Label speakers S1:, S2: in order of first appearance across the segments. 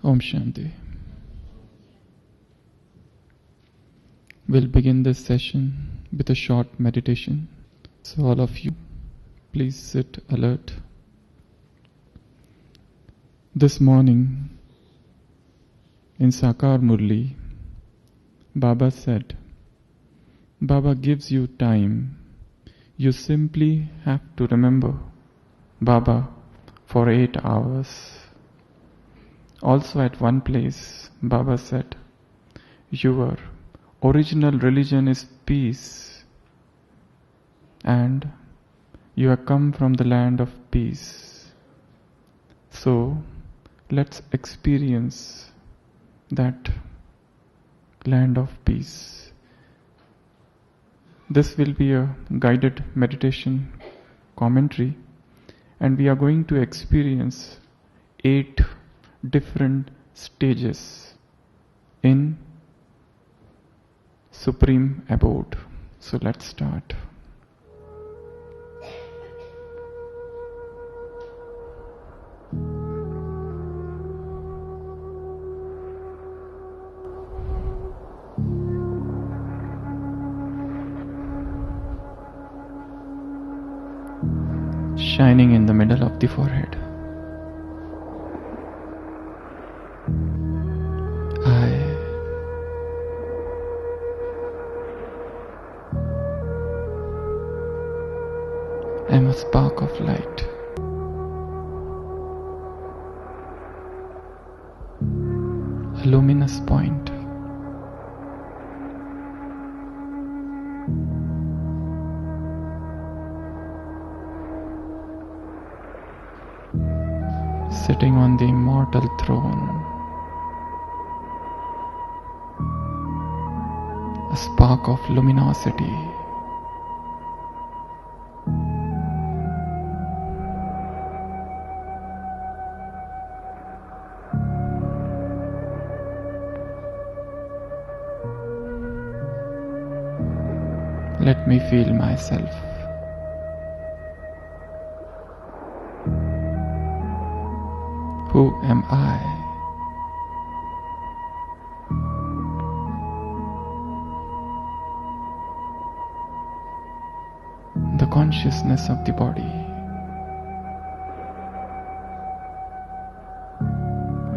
S1: Om Shanti. We'll begin this session with a short meditation. So all of you, please sit alert. This morning, in Sakar Murli, Baba said, Baba gives you time. You simply have to remember Baba for 8 hours. Also at one place, Baba said, your original religion is peace, and you have come from the land of peace. So, let's experience that land of peace. This will be a guided meditation commentary, and we are going to experience 8 different stages in Supreme Abode. So let's start. Shining in the middle of the forehead. I am a spark of light. A luminous point. Sitting on the immortal throne. A spark of luminosity. Let me feel myself. Who am I? The consciousness of the body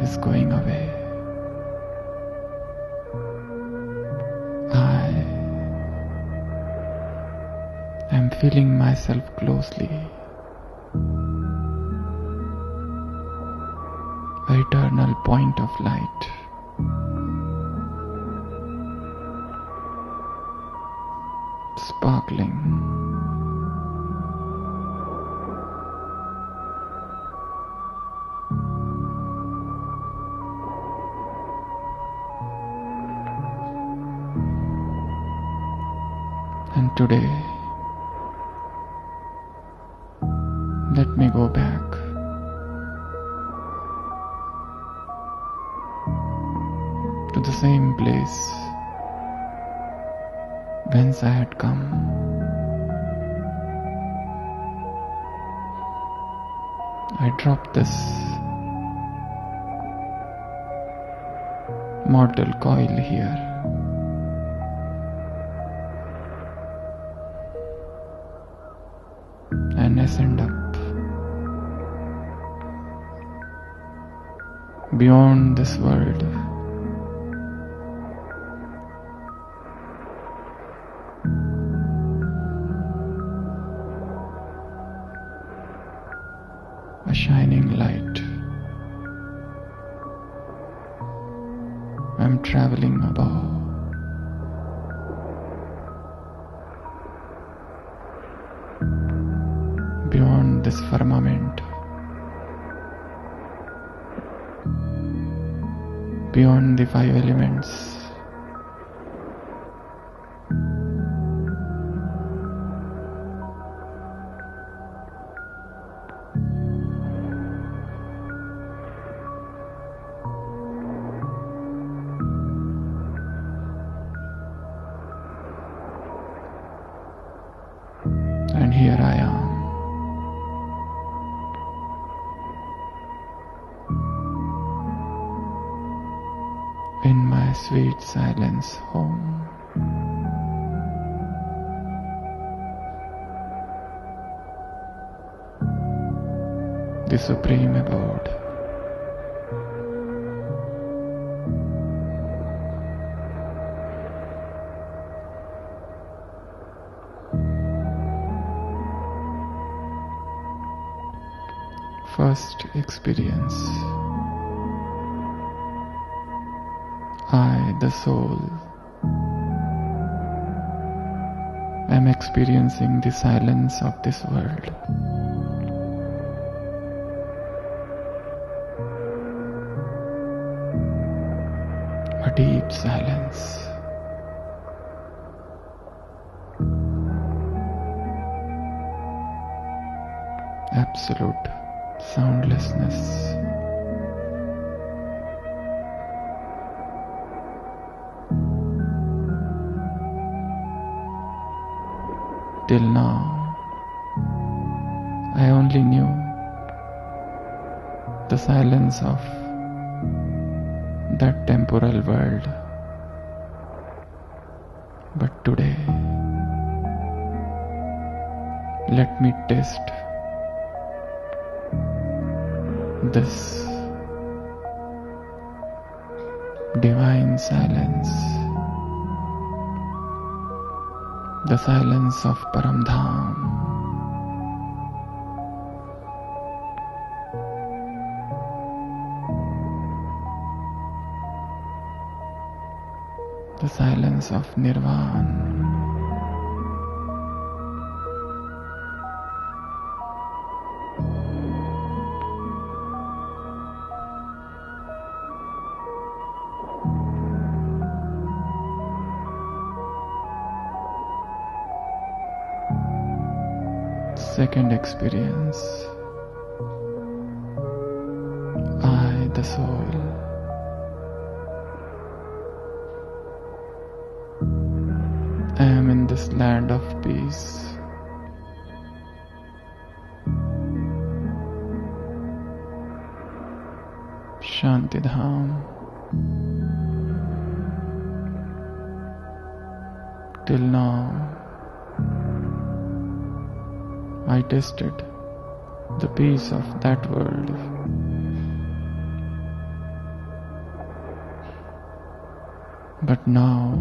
S1: is going away. I am feeling myself closely. An eternal point of light. Sparkling. And today, let me go back to the same place whence I had come. I drop this mortal coil here. And ascend up beyond this world. A shining light. I'm traveling above. Beyond this firmament. Beyond the 5 elements. And here I am. sweet silence home. The supreme abode. First experience. I, the soul, am experiencing the silence of this world. A deep silence. Absolute soundlessness. Till now, I only knew the silence of that temporal world. But today, let me test this divine silence, the silence of Paramdham. The silence of Nirvana. Second experience. I, the soul, am in this land of peace. Shantidham. Till now, I tasted the peace of that world. But now,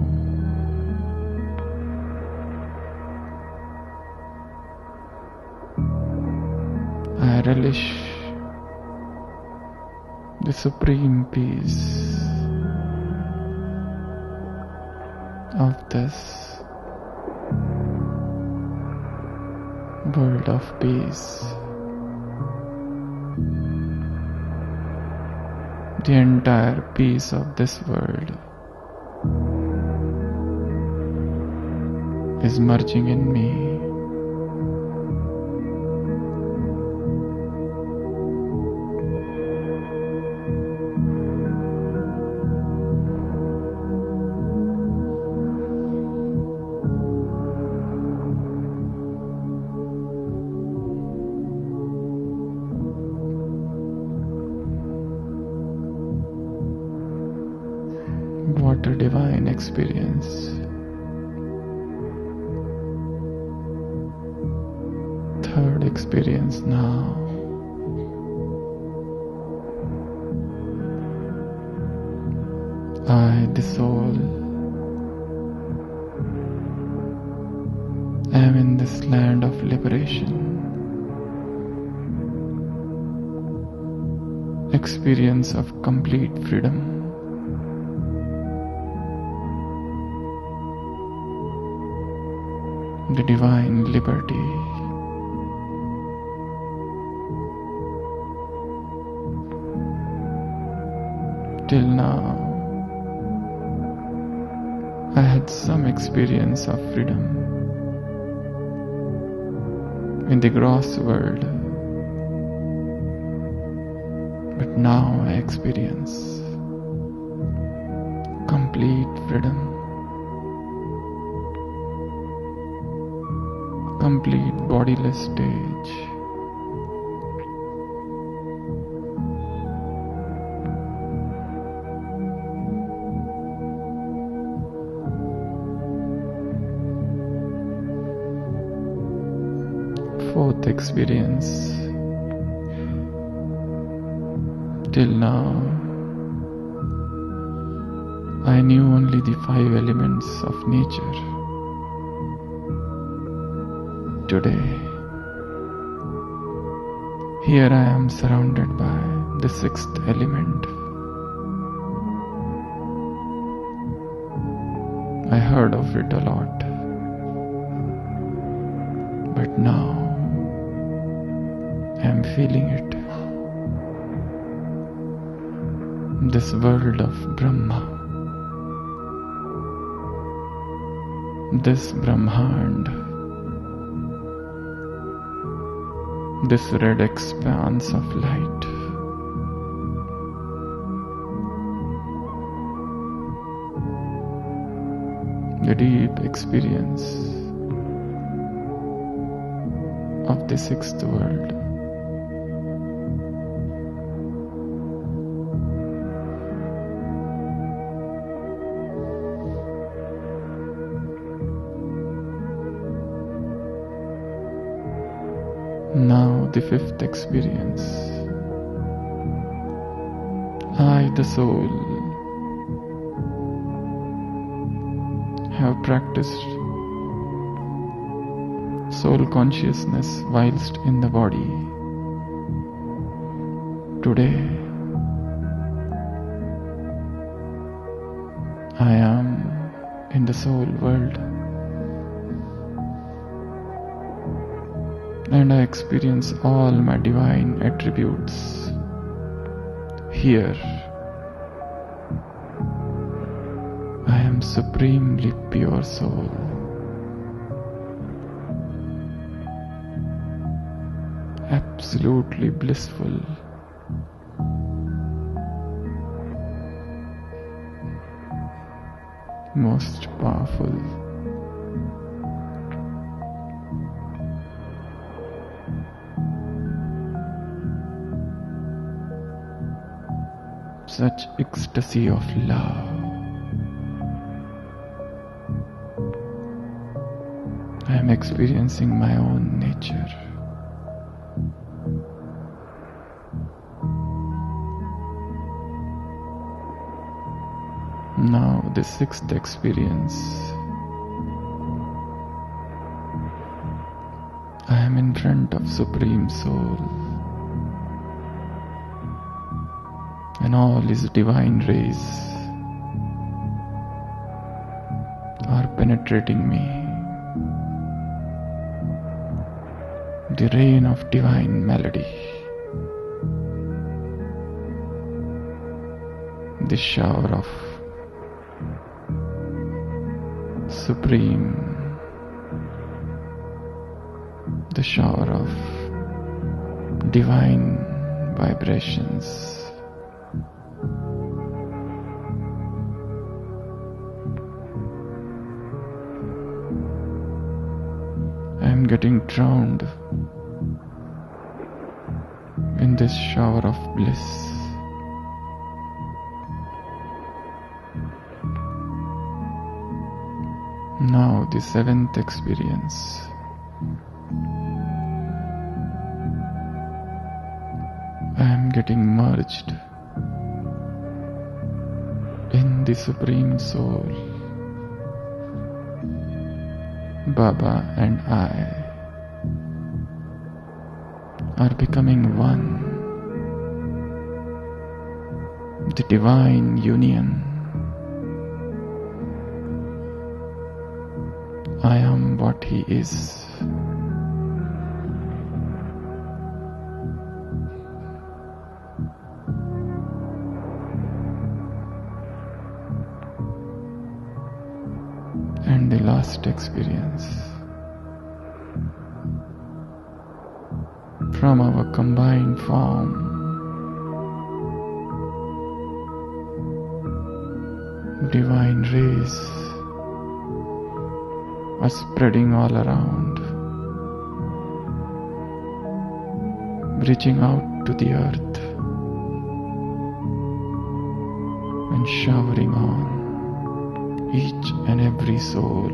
S1: I relish the supreme peace of this world of peace. The entire peace of this world is merging in me. What a divine experience. Third experience now. I, the soul, am in this land of liberation. Experience of complete freedom. The divine liberty. Till now, I had some experience of freedom in the gross world, but now I experience complete freedom. Complete bodiless stage. fourth experience. Till now, I knew only the 5 elements of nature. Today, here I am surrounded by the 6th element. I heard of it a lot, but now I am feeling it. This world of Brahma, this Brahmand, this red expanse of light, the deep experience of the 6th world. Now the 5th experience. I, the soul, have practiced soul consciousness whilst in the body. Today, I am in the soul world, and I experience all my divine attributes here. I am supremely pure soul. Absolutely blissful. Most powerful. Such ecstasy of love. I am experiencing my own nature. Now the 6th experience. I am in front of Supreme Soul, and all His divine rays are penetrating me. The rain of divine melody, the shower of supreme, the shower of divine vibrations. I am getting drowned in this shower of bliss. Now the 7th experience. I am getting merged in the Supreme Soul. Baba and I are becoming one. The divine union. I am what He is. And the last experience. From our combined form, divine rays are spreading all around, reaching out to the earth and showering on each and every soul.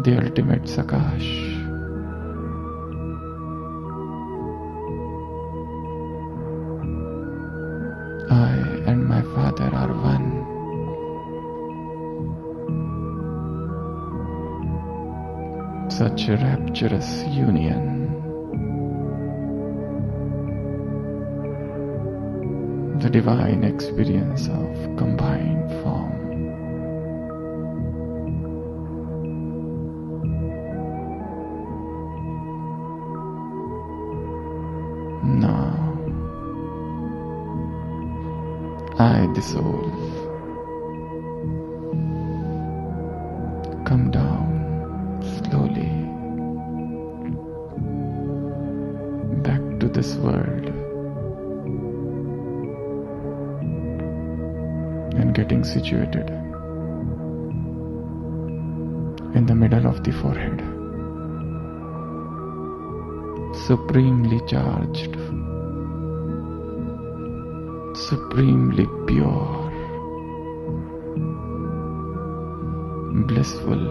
S1: the ultimate Sakash. I and my Father are one. Such a rapturous union. The divine experience of combined form. Now, I, the soul, come down slowly back to this world and getting situated in the middle of the forehead, supremely charged, supremely pure, blissful,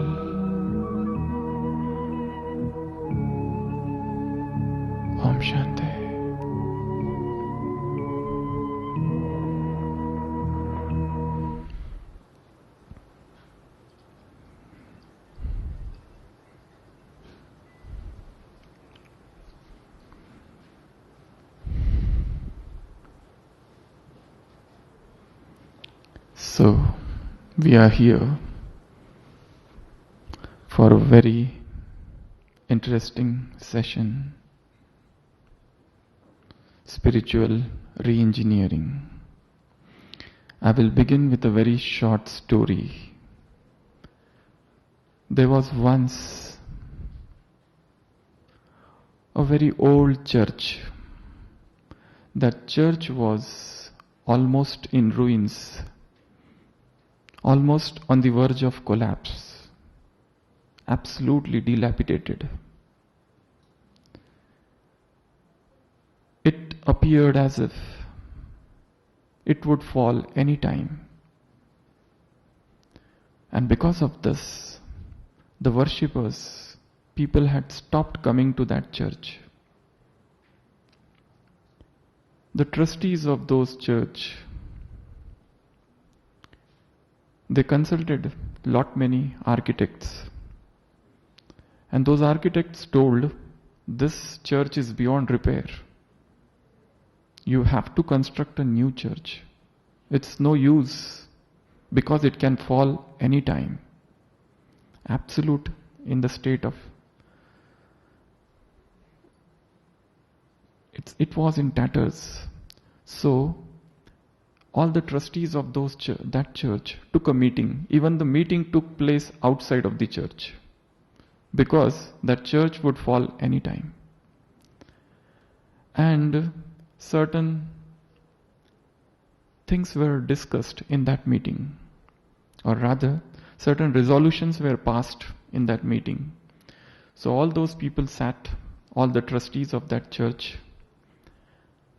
S1: Om Shanti. So, we are here for a very interesting session, spiritual re-engineering. I will begin with a very short story. There was once a very old church. That church was almost in ruins, almost on the verge of collapse, absolutely dilapidated. It appeared as if it would fall any time. And because of this, the worshippers, people had stopped coming to that church. The trustees of those church, they consulted many architects, and those architects told, this church is beyond repair. You have to construct a new church. It's no use because it can fall any time. Absolute in the state of it was in tatters. So all the trustees of that church took a meeting. Even the meeting took place outside of the church, because that church would fall any time. And certain things were discussed in that meeting, or rather, certain resolutions were passed in that meeting. So all those people sat, all the trustees of that church,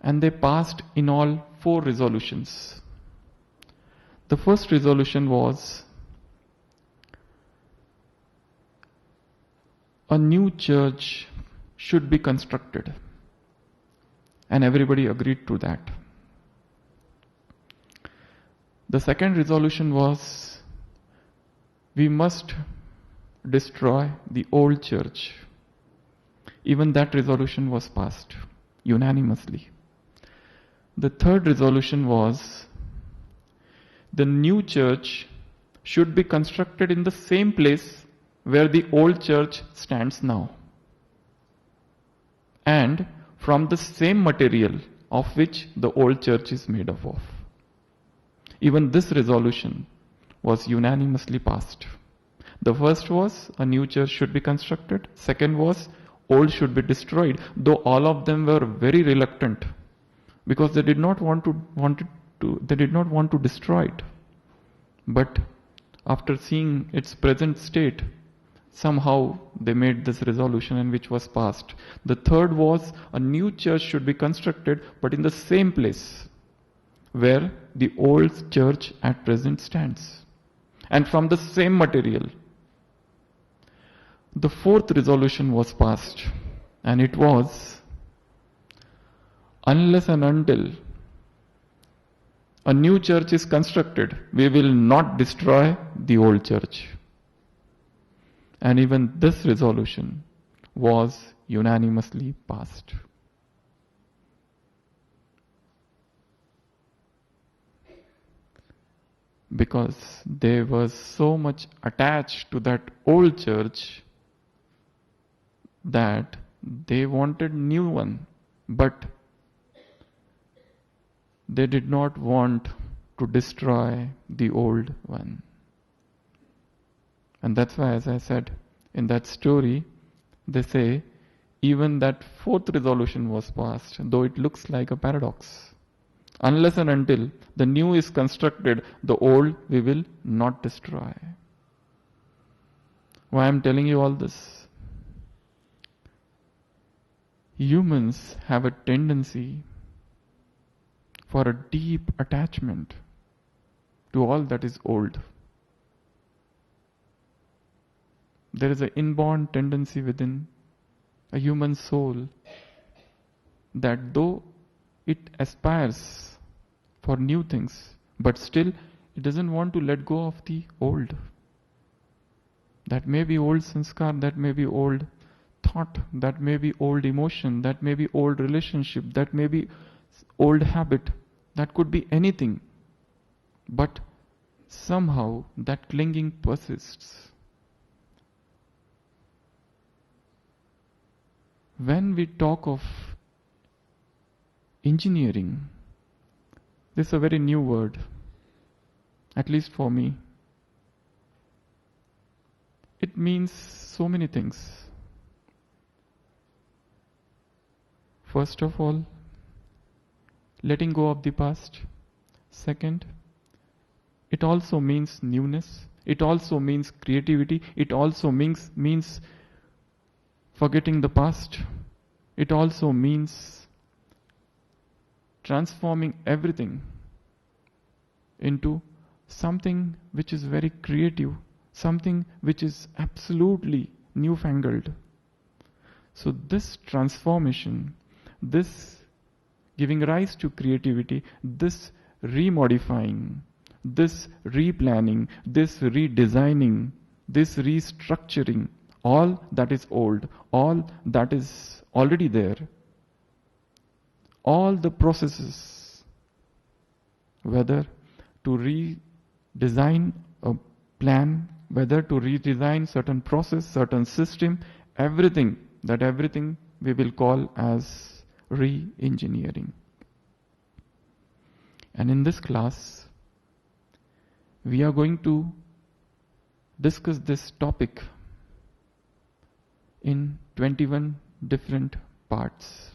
S1: and they passed in all 4 resolutions. The first resolution was a new church should be constructed, and everybody agreed to that. The second resolution was we must destroy the old church. Even that resolution was passed unanimously. The third resolution was the new church should be constructed in the same place where the old church stands now, and from the same material of which the old church is made up of. Even this resolution was unanimously passed. The first was a new church should be constructed. Second was old should be destroyed, though all of them were very reluctant, because they did not want to destroy it. But after seeing its present state, somehow they made this resolution, and which was passed. The third was a new church should be constructed, but in the same place where the old church at present stands, and from the same material. the fourth resolution was passed, and it was, unless and until a new church is constructed, we will not destroy the old church. And even this resolution was unanimously passed. Because they were so much attached to that old church that they wanted new one, but they did not want to destroy the old one. And that's why, as I said in that story, they say even that fourth resolution was passed, though it looks like a paradox. Unless and until the new is constructed, the old we will not destroy. Why I'm telling you all this? Humans have a tendency for a deep attachment to all that is old. There is an inborn tendency within a human soul that though it aspires for new things, but still it doesn't want to let go of the old. That may be old sanskar, that may be old thought, that may be old emotion, that may be old relationship, that may be old habit, that could be anything. But somehow that clinging persists. When we talk of engineering, this is a very new word, at least for me. It means so many things. First of all, letting go of the past. Second, it also means newness. It also means creativity. It also means forgetting the past. It also means transforming everything into something which is very creative, something which is absolutely newfangled. So this transformation, this giving rise to creativity, this remodifying, this replanning, this redesigning, this restructuring, all that is old, all that is already there, all the processes, whether to redesign a plan, whether to redesign certain process, certain system, everything we will call as re-engineering. And in this class, we are going to discuss this topic in 21 different parts.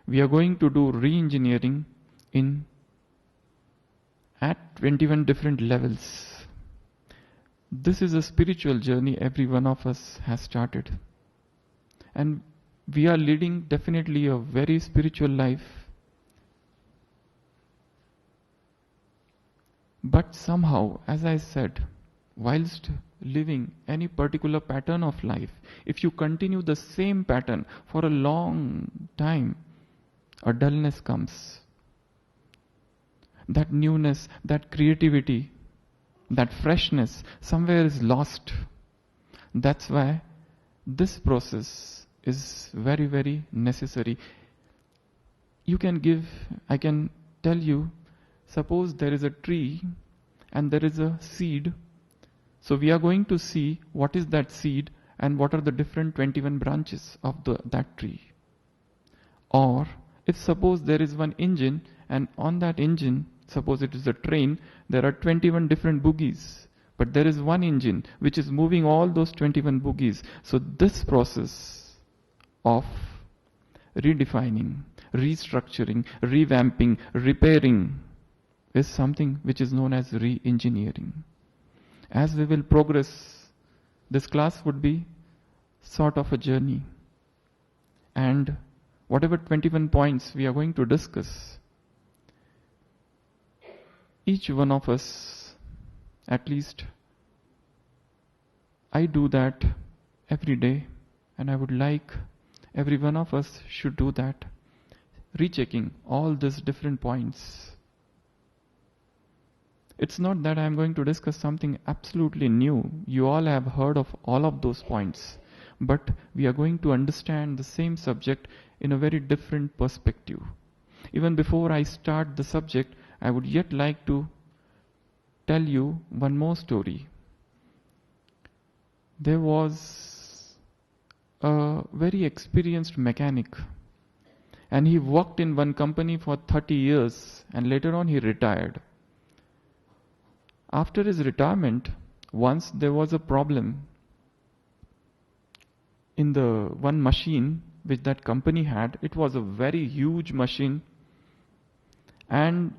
S1: We are going to do re-engineering at 21 different levels. This is a spiritual journey every one of us has started. And we are leading definitely a very spiritual life. But somehow, as I said, whilst living any particular pattern of life, if you continue the same pattern for a long time, a dullness comes. That newness, that creativity, that freshness somewhere is lost. That's why this process is very, very necessary. I can tell you, suppose there is a tree and there is a seed. So we are going to see what is that seed and what are the different 21 branches of that tree. Or if suppose there is one engine and on that engine, suppose it is a train, there are 21 different bogies. But there is one engine which is moving all those 21 bogies. So this process of redefining, restructuring, revamping, repairing is something which is known as re-engineering. As we will progress, this class would be sort of a journey. And whatever 21 points we are going to discuss, each one of us, at least I do that every day, and I would like every one of us should do that, rechecking all these different points. It's not that I'm going to discuss something absolutely new. You all have heard of all of those points. But we are going to understand the same subject in a very different perspective. Even before I start the subject, I would yet like to tell you one more story. There was a very experienced mechanic, and he worked in one company for 30 years, and later on he retired. After his retirement, once there was a problem in the one machine which that company had. It was a very huge machine, and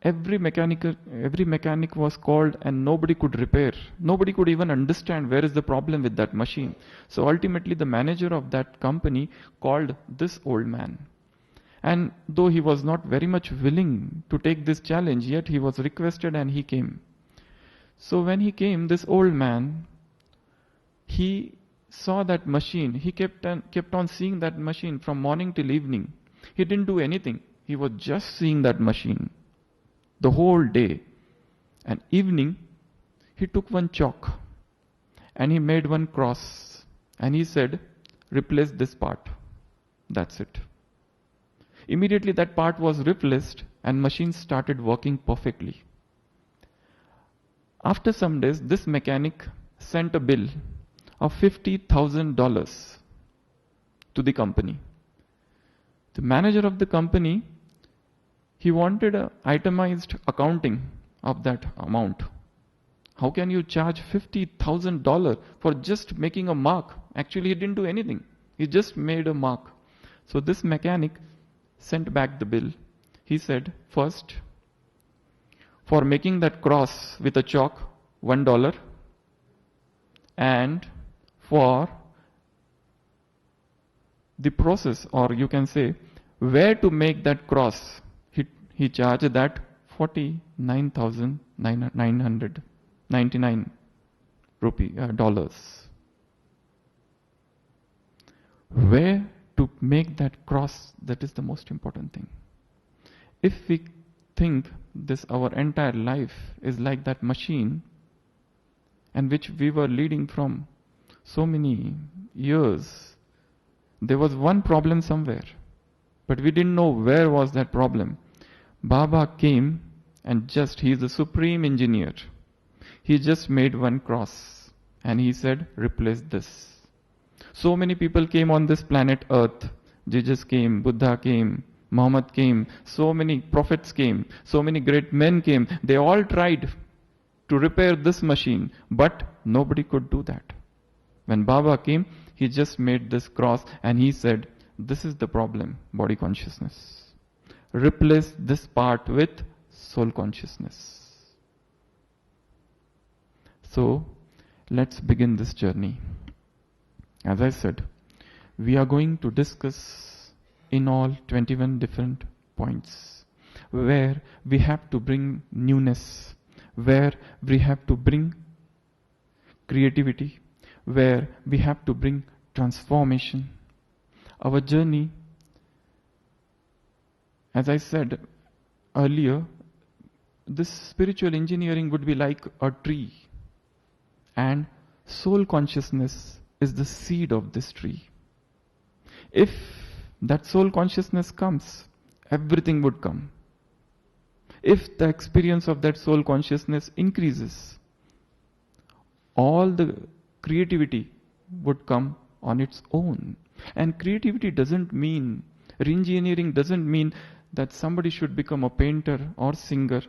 S1: every mechanic was called, and nobody could repair. Nobody could even understand where is the problem with that machine. So ultimately the manager of that company called this old man. And though he was not very much willing to take this challenge, yet he was requested and he came. So when he came, this old man, he saw that machine. He kept on seeing that machine from morning till evening. He didn't do anything. He was just seeing that machine the whole day. And evening, he took one chalk and he made one cross. And he said, replace this part. That's it. Immediately that part was replaced and machine started working perfectly. After some days, this mechanic sent a bill of $50,000 to the company. The manager of the company, he wanted an itemized accounting of that amount. How can you charge $50,000 for just making a mark? Actually, he didn't do anything. He just made a mark. So this mechanic sent back the bill. He said, first, for making that cross with a chalk, $1, and for the process, or you can say where to make that cross, he charged that $49,999 dollars. Where to make that cross, that is the most important thing. If we think this our entire life is like that machine, and which we were leading from so many years, there was one problem somewhere, but we didn't know where was that problem. Baba came and he is the supreme engineer. He just made one cross and he said, replace this. So many people came on this planet Earth. Jesus came, Buddha came, Muhammad came, so many prophets came, so many great men came. They all tried to repair this machine, but nobody could do that. When Baba came, he just made this cross and he said, this is the problem, body consciousness. Replace this part with soul consciousness. So, let's begin this journey. As I said, we are going to discuss in all 21 different points where we have to bring newness, where we have to bring creativity, where we have to bring transformation. Our journey, as I said earlier, this spiritual engineering would be like a tree, and soul consciousness is the seed of this tree. If that soul consciousness comes, everything would come. If the experience of that soul consciousness increases, all the creativity would come on its own. And creativity doesn't mean, re-engineering doesn't mean that somebody should become a painter or singer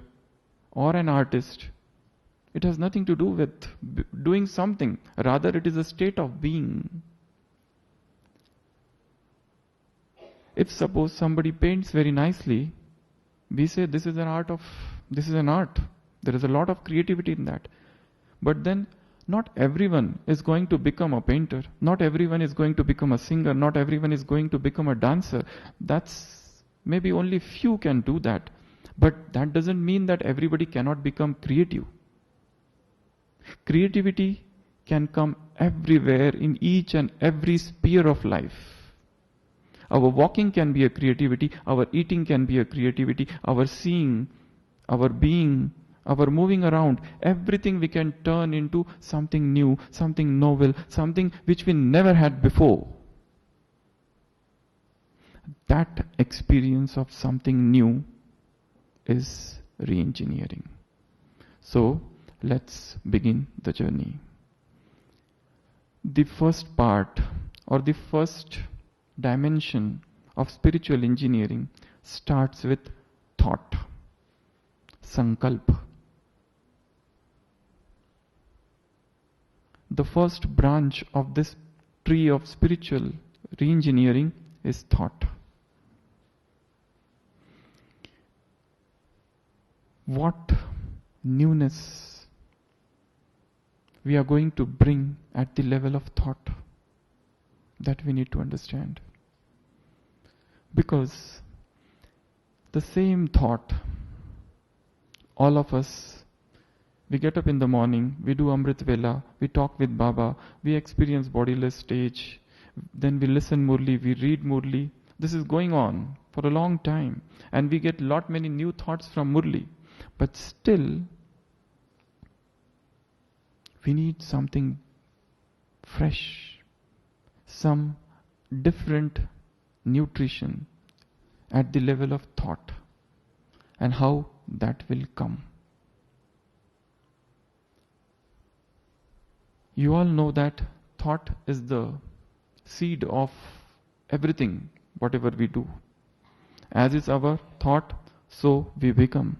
S1: or an artist. It has nothing to do with doing something. Rather, it is a state of being. If suppose somebody paints very nicely, we say this is an art. There is a lot of creativity in that. But then not everyone is going to become a painter. Not everyone is going to become a singer. Not everyone is going to become a dancer. That's maybe only few can do that. But that doesn't mean that everybody cannot become creative. Creativity can come everywhere in each and every sphere of life. Our walking can be a creativity, our eating can be a creativity, our seeing, our being, our moving around, everything we can turn into something new, something novel, something which we never had before. That experience of something new is re-engineering. So, let's begin the journey. The first part or the first dimension of spiritual engineering starts with thought, sankalp. The first branch of this tree of spiritual re-engineering is thought. What newness we are going to bring at the level of thought, that we need to understand. Because the same thought, all of us, we get up in the morning, we do Amrit Vela, we talk with Baba, we experience bodiless stage, then we listen Murli, we read Murli. This is going on for a long time, and we get lot many new thoughts from Murli. But still, we need something fresh, some different nutrition at the level of thought, and how that will come. You all know that thought is the seed of everything, whatever we do. As is our thought, so we become.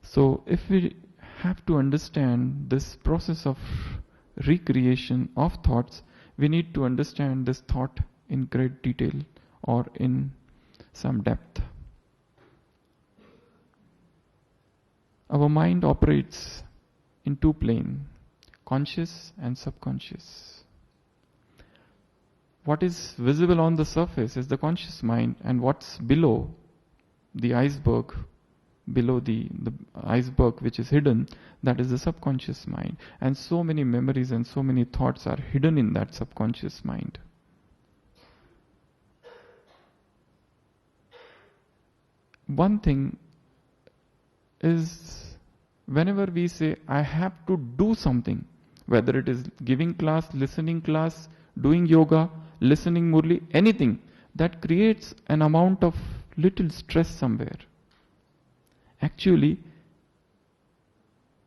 S1: So if we have to understand this process of recreation of thoughts, we need to understand this thought in great detail or in some depth. Our mind operates in two planes, conscious and subconscious. What is visible on the surface is the conscious mind, and what's below the iceberg, below the iceberg which is hidden, that is the subconscious mind. And so many memories and so many thoughts are hidden in that subconscious mind. One thing is, whenever we say, I have to do something, whether it is giving class, listening class, doing yoga, listening Murli, anything, that creates an amount of little stress somewhere. Actually,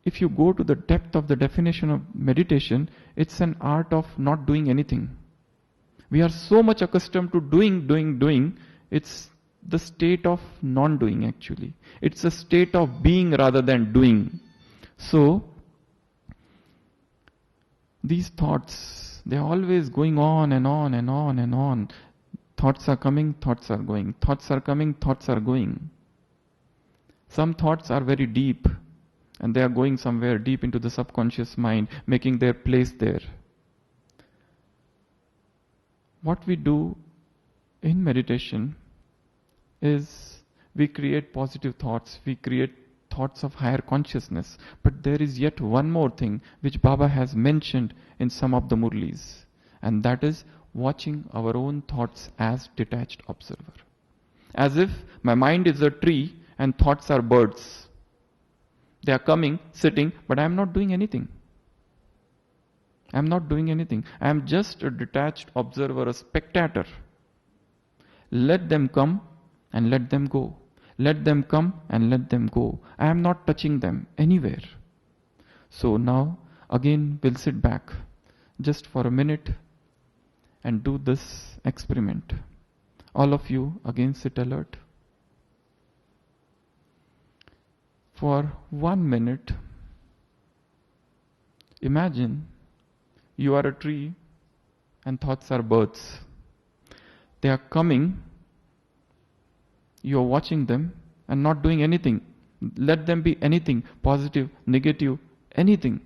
S1: if you go to the depth of the definition of meditation, it's an art of not doing anything. We are so much accustomed to doing. It's the state of non-doing actually. It's a state of being rather than doing. So, these thoughts, they're always going on and on and on and on. Thoughts are coming, thoughts are going. Thoughts are coming, thoughts are going. Some thoughts are very deep, and they are going somewhere deep into the subconscious mind, making their place there. What we do in meditation is we create positive thoughts, we create thoughts of higher consciousness. But there is yet one more thing which Baba has mentioned in some of the Murlis, and that is watching our own thoughts as detached observer. As if my mind is a tree and thoughts are birds. They are coming, sitting, but I am not doing anything. I am not doing anything. I am just a detached observer, a spectator. Let them come and let them go. Let them come and let them go. I am not touching them anywhere. So now, again, we'll sit back just for a minute and do this experiment. All of you, again, sit alert. For 1 minute, imagine you are a tree and thoughts are birds. They are coming, you are watching them and not doing anything. Let them be anything, positive, negative, anything.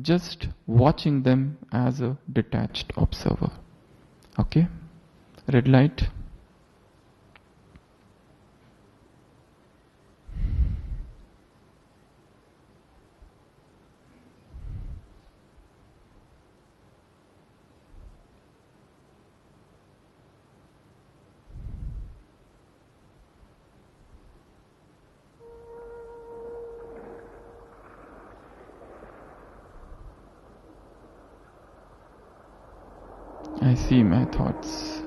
S1: Just watching them as a detached observer. Okay? Red light. see my thoughts.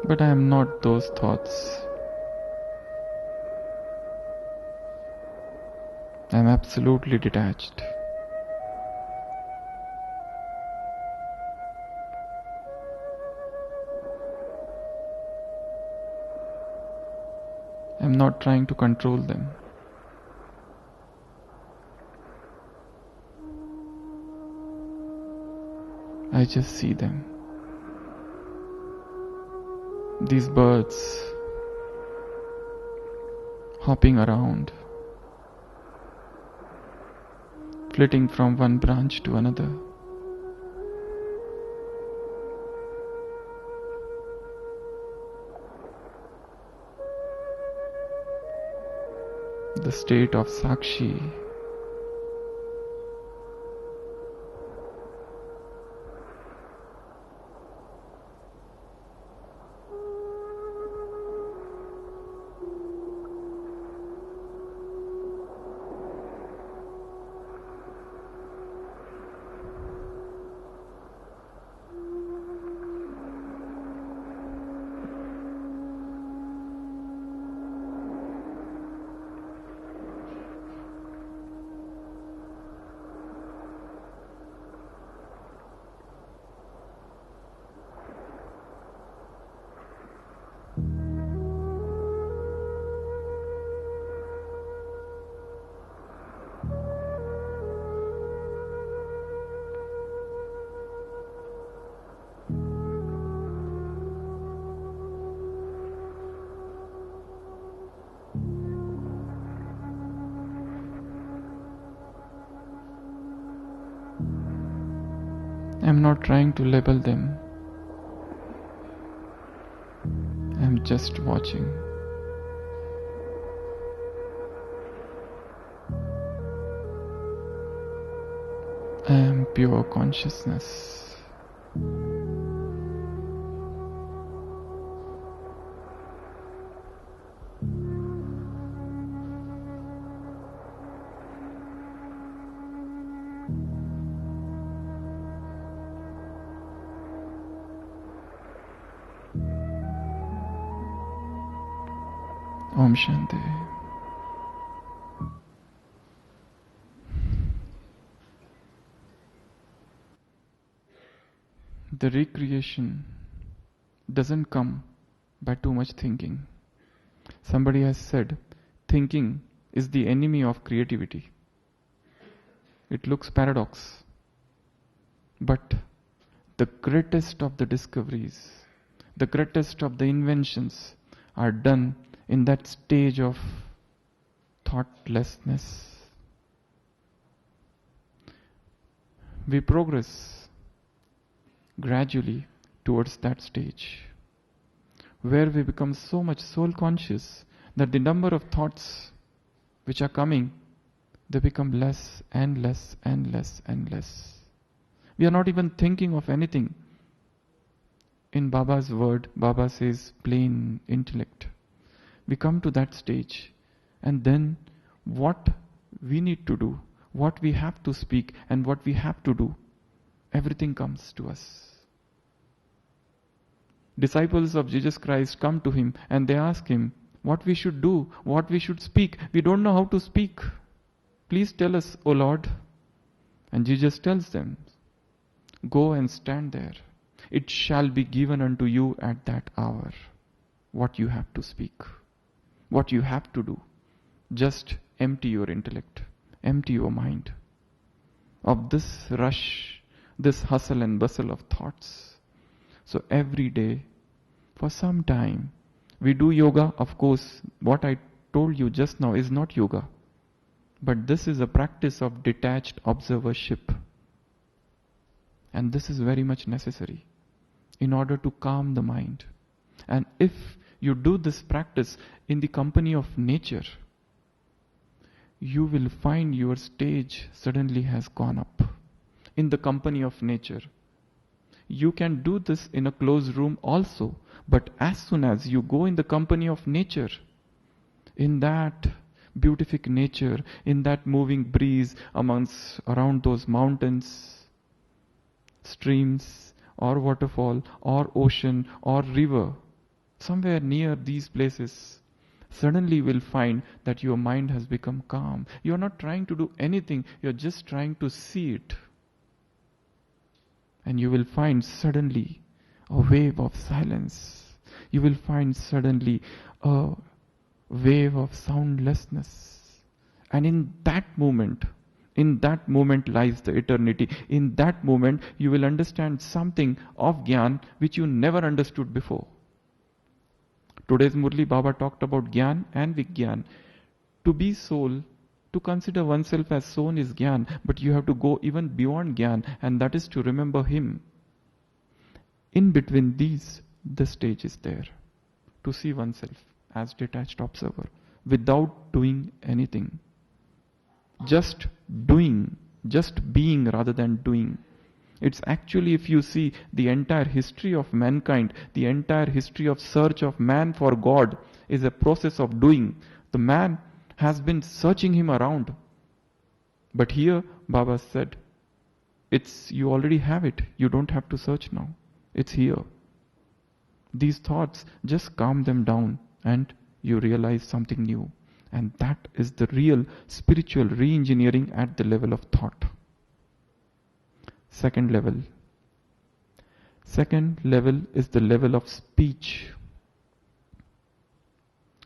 S1: But I am not those thoughts. I am absolutely detached. I am not trying to control them. I just see them. These birds hopping around, flitting from one branch to another. The state of Sakshi. I am not trying to label them. I am just watching. I am pure consciousness. Om Shanti. The recreation doesn't come by too much thinking. Somebody has said, thinking is the enemy of creativity. It looks paradox, but the greatest of the discoveries, the greatest of the inventions are done in that stage of thoughtlessness. We progress gradually towards that stage where we become so much soul conscious that the number of thoughts which are coming, they become less and less and less and less. We are not even thinking of anything. In Baba's word, Baba says plain intellect. We come to that stage, and then what we need to do, what we have to speak, and what we have to do, everything comes to us. Disciples of Jesus Christ come to him and they ask him what we should do, what we should speak. We don't know how to speak. Please tell us, O Lord. And Jesus tells them, go and stand there. It shall be given unto you at that hour what you have to speak, what you have to do. Just empty your intellect, empty your mind of this rush, this hustle and bustle of thoughts. So every day, for some time, we do yoga. Of course, what I told you just now is not yoga. But this is a practice of detached observership. And this is very much necessary in order to calm the mind. And if you do this practice in the company of nature, you will find your stage suddenly has gone up. In the company of nature. You can do this in a closed room also, but as soon as you go in the company of nature, in that beatific nature, in that moving breeze around those mountains, streams or waterfall or ocean or river, somewhere near these places, suddenly you will find that your mind has become calm. You are not trying to do anything, you are just trying to see it. And you will find suddenly a wave of silence. You will find suddenly a wave of soundlessness. And in that moment lies the eternity. In that moment, you will understand something of Gyan which you never understood before. Today's Murli Baba talked about Gyan and Vigyan. To be soul, to consider oneself as soul is Gyan, but you have to go even beyond Gyan, and that is to remember Him. In between these, the stage is there. To see oneself as detached observer, without doing anything. Just doing, just being rather than doing. It's actually, if you see the entire history of mankind, the entire history of search of man for God is a process of doing. The man has been searching him around. But here, Baba said, you already have it. You don't have to search now. It's here. These thoughts, just calm them down and you realize something new. And that is the real spiritual re-engineering at the level of thought. Second level is the level of speech.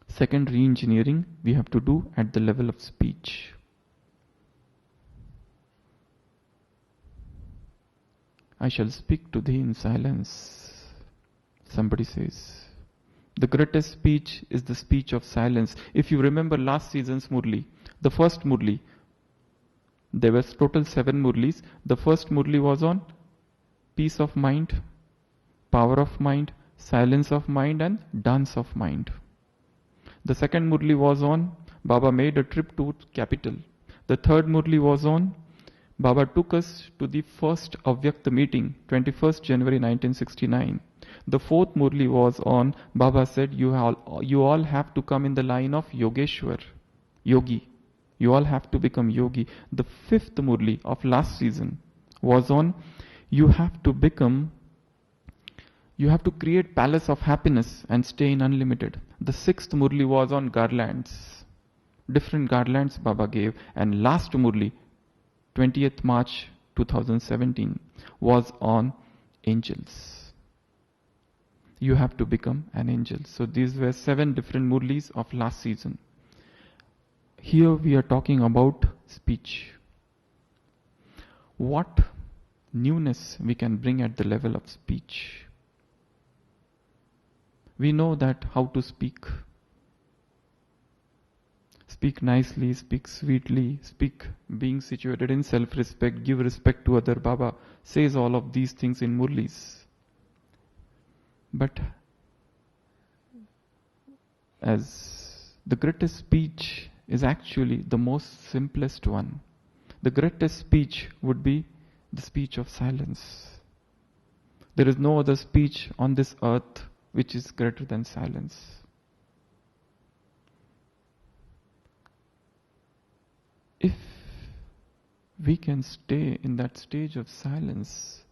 S1: Second re-engineering we have to do at the level of speech. I shall speak to thee in silence. Somebody says. The greatest speech is the speech of silence. If you remember last season's Murli, the first Murli, there were total 7 Murlis. The first Murli was on peace of mind, power of mind, silence of mind and dance of mind. The second Murli was on Baba made a trip to capital. The third Murli was on Baba took us to the first Avyakta meeting, 21st January 1969. The fourth Murli was on Baba said you all have to come in the line of Yogeshwar, Yogi. You all have to become yogi. The fifth Murli of last season was on you have to create palace of happiness and stay in unlimited. The sixth Murli was on garlands. Different garlands Baba gave. And last Murli, 20th March 2017, was on angels. You have to become an angel. So these were 7 different Murlis of last season. Here we are talking about speech. What newness we can bring at the level of speech. We know that how to speak. Speak nicely, speak sweetly, speak being situated in self-respect, give respect to other. Baba says all of these things in Murlis. But as the greatest speech is actually the most simplest one. The greatest speech would be the speech of silence. There is no other speech on this earth which is greater than silence. If we can stay in that stage of silence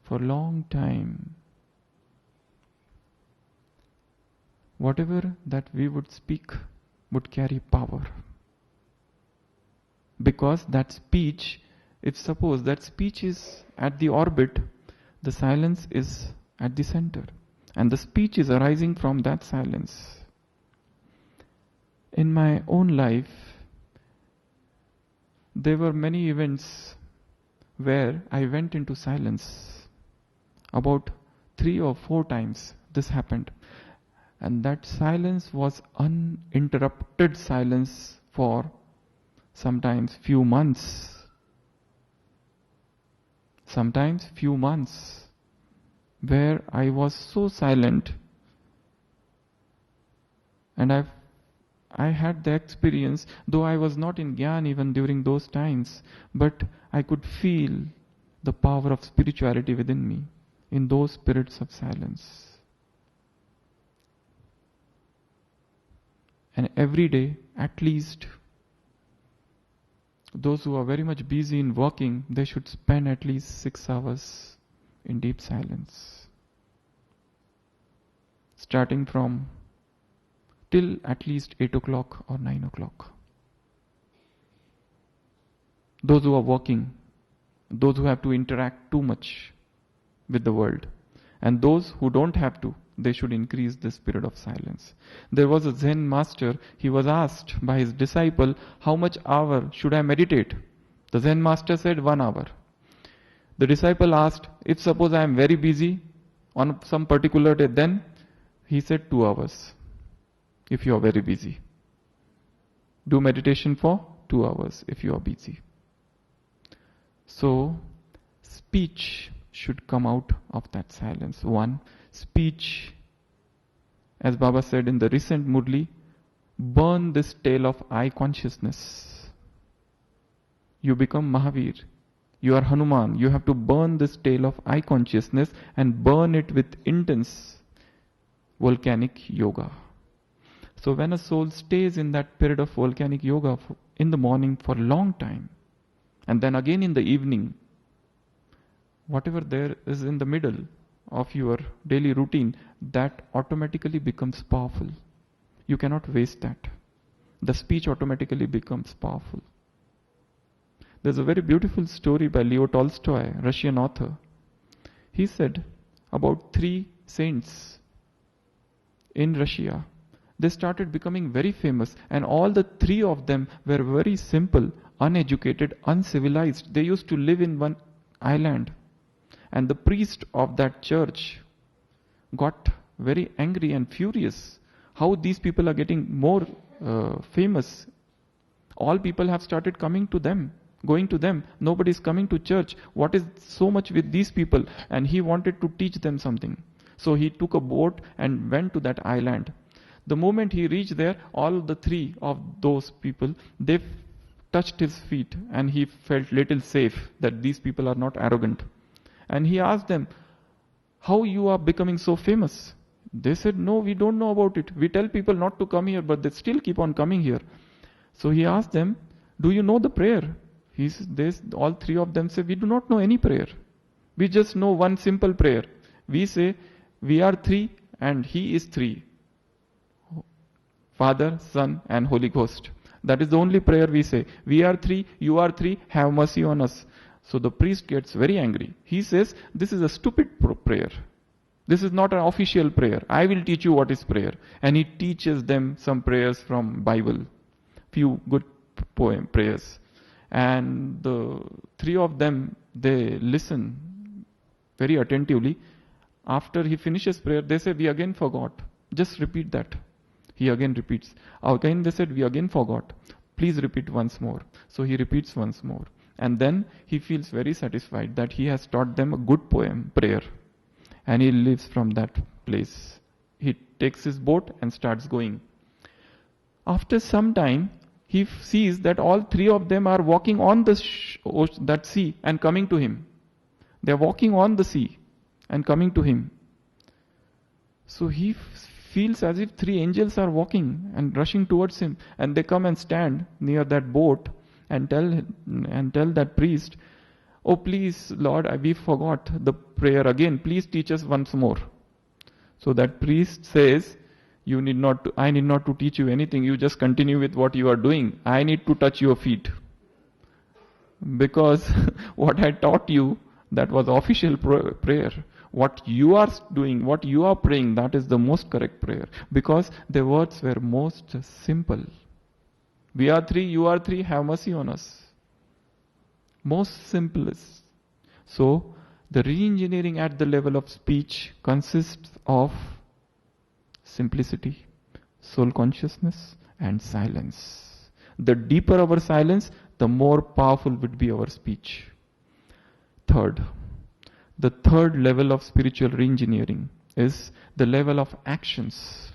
S1: for a long time, whatever that we would speak would carry power. Because that speech, if suppose that speech is at the orbit, the silence is at the center. And the speech is arising from that silence. In my own life, there were many events where I went into silence. About 3 or 4 times this happened. And that silence was uninterrupted silence for sometimes few months. Sometimes few months where I was so silent. And I had the experience, though I was not in Gyan even during those times, but I could feel the power of spirituality within me in those periods of silence. And every day, at least, those who are very much busy in working, they should spend at least 6 hours in deep silence, starting from till at least 8 o'clock or 9 o'clock. Those who are working, those who have to interact too much with the world, and those who don't have to, they should increase this period of silence. There was a Zen master, he was asked by his disciple, how much hour should I meditate? The Zen master said 1 hour. The disciple asked, if suppose I am very busy on some particular day, then he said 2 hours. If you are very busy, do meditation for 2 hours if you are busy. So, speech should come out of that silence. One, speech, as Baba said in the recent Murli, burn this tail of I consciousness. You become Mahavir. You are Hanuman. You have to burn this tail of I consciousness and burn it with intense volcanic yoga. So when a soul stays in that period of volcanic yoga in the morning for a long time, and then again in the evening, whatever there is in the middle of your daily routine, that automatically becomes powerful. You cannot waste that. The speech automatically becomes powerful. There's a very beautiful story by Leo Tolstoy, Russian author. He said about 3 saints in Russia. They started becoming very famous, and all the 3 of them were very simple, uneducated, uncivilized. They used to live in one island. And the priest of that church got very angry and furious. How these people are getting more famous. All people have started coming to them, going to them. Nobody is coming to church. What is so much with these people? And he wanted to teach them something. So he took a boat and went to that island. The moment he reached there, all the 3 of those people, they touched his feet, and he felt little safe that these people are not arrogant. And he asked them, how you are becoming so famous? They said, no, we don't know about it. We tell people not to come here, but they still keep on coming here. So he asked them, do you know the prayer? All 3 of them said, we do not know any prayer. We just know one simple prayer. We say, we are 3 and he is 3. Father, Son and Holy Ghost. That is the only prayer we say. We are 3, you are 3, have mercy on us. So the priest gets very angry. He says, this is a stupid prayer. This is not an official prayer. I will teach you what is prayer. And he teaches them some prayers from Bible. Few good prayers. And the 3 of them, they listen very attentively. After he finishes prayer, they say, we again forgot. Just repeat that. He again repeats. Again they said, we again forgot. Please repeat once more. So he repeats once more. And then he feels very satisfied that he has taught them a good prayer. And he leaves from that place. He takes his boat and starts going. After some time, he sees that all 3 of them are walking on that sea and coming to him. They are walking on the sea and coming to him. So he feels as if 3 angels are walking and rushing towards him, and they come and stand near that boat and tell that priest, oh please Lord, we forgot the prayer again, please teach us once more. So that priest says, I need not to teach you anything, you just continue with what you are doing. I need to touch your feet. Because what I taught you, that was official prayer. What you are doing, what you are praying, that is the most correct prayer. Because the words were most simple. We are 3, you are 3, have mercy on us. Most simplest. So, the re-engineering at the level of speech consists of simplicity, soul consciousness and silence. The deeper our silence, the more powerful would be our speech. Third, the third level of spiritual re-engineering is the level of actions.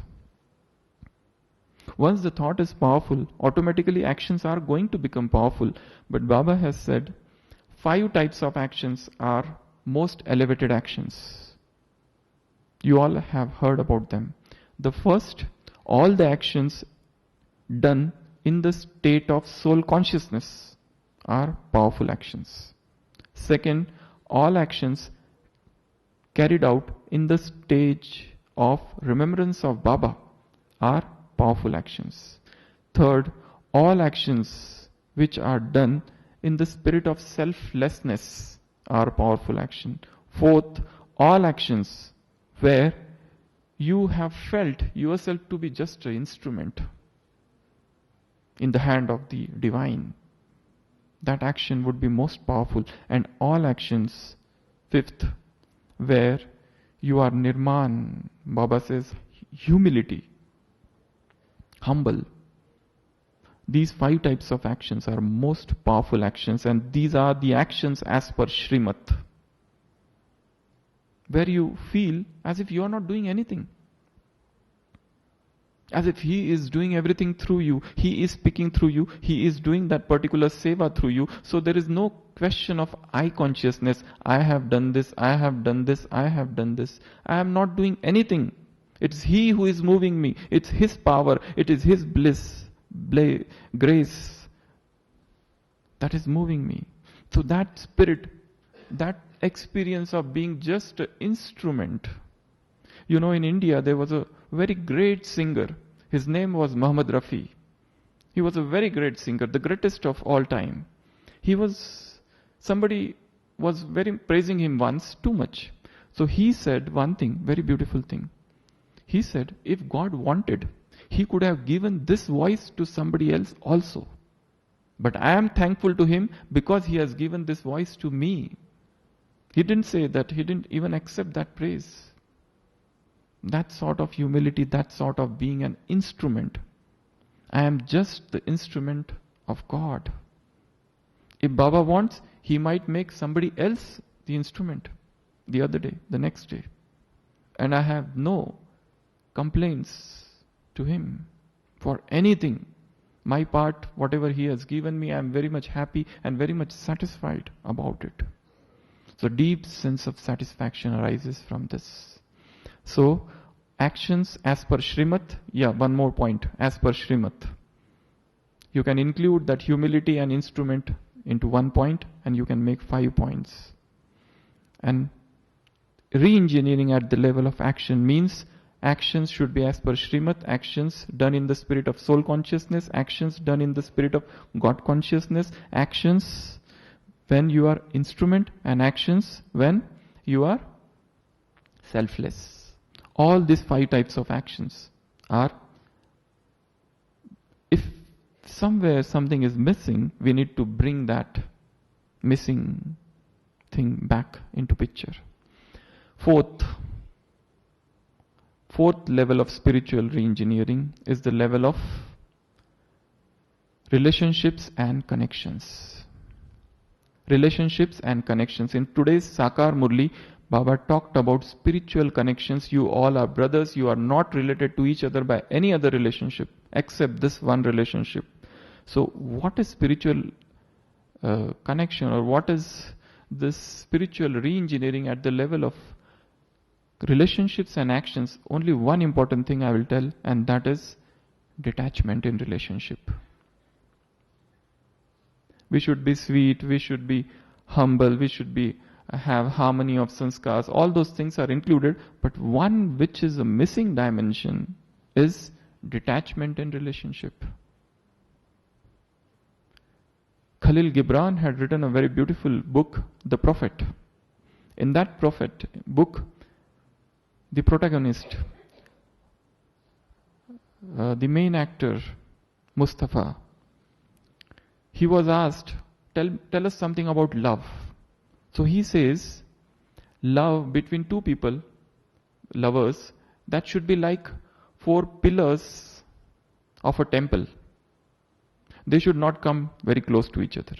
S1: Once the thought is powerful, automatically actions are going to become powerful. But Baba has said 5 types of actions are most elevated actions. You all have heard about them. The first, all the actions done in the state of soul consciousness are powerful actions. Second, all actions carried out in the stage of remembrance of Baba are powerful actions. Third, all actions which are done in the spirit of selflessness are powerful action. Fourth, all actions where you have felt yourself to be just an instrument in the hand of the divine, that action would be most powerful. And all actions, fifth, where you are nirman, Baba says, humility, humble. These 5 types of actions are most powerful actions, and these are the actions as per Srimat, where you feel as if you are not doing anything. As if He is doing everything through you. He is speaking through you. He is doing that particular seva through you. So there is no question of I consciousness. I have done this, I have done this, I have done this. I am not doing anything. It's He who is moving me. It's His power. It is His bliss, grace that is moving me. So that spirit, that experience of being just an instrument. You know, in India there was a very great singer. His name was Muhammad Rafi. He was a very great singer, the greatest of all time. Somebody was very praising him once, too much. So he said one thing, very beautiful thing. He said, if God wanted, He could have given this voice to somebody else also. But I am thankful to Him because He has given this voice to me. He didn't say that, he didn't even accept that praise. That sort of humility, that sort of being an instrument. I am just the instrument of God. If Baba wants, He might make somebody else the instrument the other day, the next day. And I have no complaints to Him for anything. My part, whatever He has given me, I am very much happy and very much satisfied about it. So deep sense of satisfaction arises from this. So, actions as per Srimat, one more point, as per Srimat. You can include that humility and instrument into 1 point and you can make 5 points. And re-engineering at the level of action means actions should be as per Srimat, actions done in the spirit of soul consciousness, actions done in the spirit of God consciousness, actions when you are instrument, and actions when you are selfless. All these 5 types of actions are, if somewhere something is missing, we need to bring that missing thing back into picture. Fourth level of spiritual re-engineering is the level of relationships and connections. Relationships and connections. In today's Sakar Murli, Baba talked about spiritual connections. You all are brothers. You are not related to each other by any other relationship except this one relationship. So what is spiritual connection, or what is this spiritual re-engineering at the level of relationships and actions? Only one important thing I will tell, and that is detachment in relationship. We should be sweet, we should be humble, we should be have harmony of sanskars. All those things are included, but one which is a missing dimension is detachment in relationship. Khalil Gibran had written a very beautiful book, The Prophet. In that Prophet book, the protagonist, the main actor, Mustafa, he was asked, tell us something about love. So he says, love between two people, lovers, that should be like 4 pillars of a temple. They should not come very close to each other.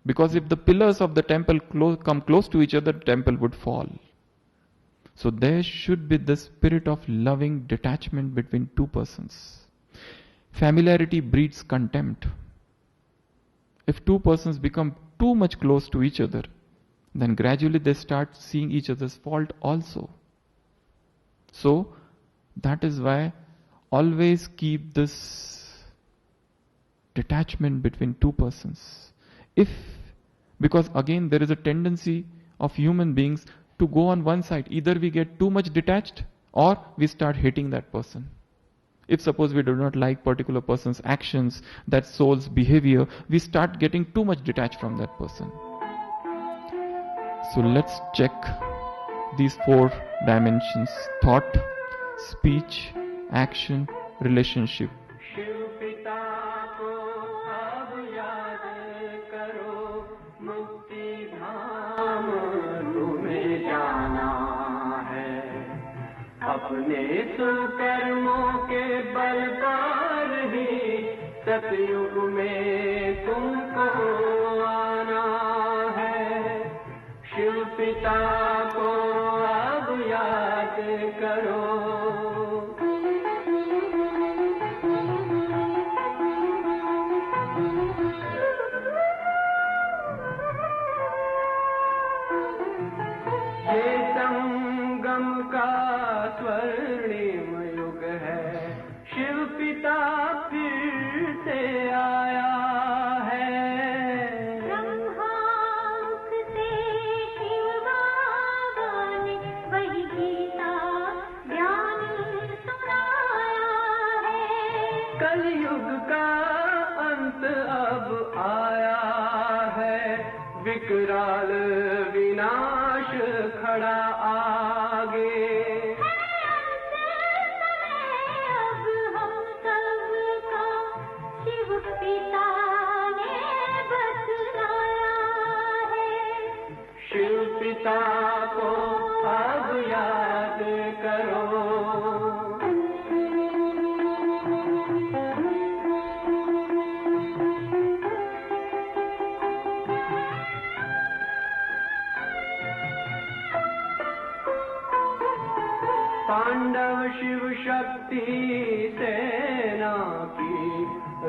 S1: Because if the pillars of the temple come close to each other, the temple would fall. So there should be the spirit of loving detachment between 2 persons. Familiarity breeds contempt. If 2 persons become too much close to each other, then gradually they start seeing each other's fault also. So that is why always keep this detachment between 2 persons. Because again there is a tendency of human beings to go on one side. Either we get too much detached or we start hating that person. If suppose we do not like particular person's actions, that soul's behavior, we start getting too much detached from that person. So let's check these 4 dimensions: thought, speech, action, relationship.
S2: अपने सुकर्मों के बल पर ही सतयुग में तुमको आना है। शिव पिता को अब याद करो। ये संगम का स्वर्णिम युग है, शिव पिता फिर से आया है।
S3: ब्रह्मामुख से शिव बाबा ने वही गीता ज्ञान सुनाया है।
S2: कलयुग का अंत अब आया है, विकराल विनाश खड़ा आगे।
S3: अब हम सबका शिव पिता ने बतलाया है।
S2: शिव पिता को अब याद करो। पांडव शिव शक्ति सेना की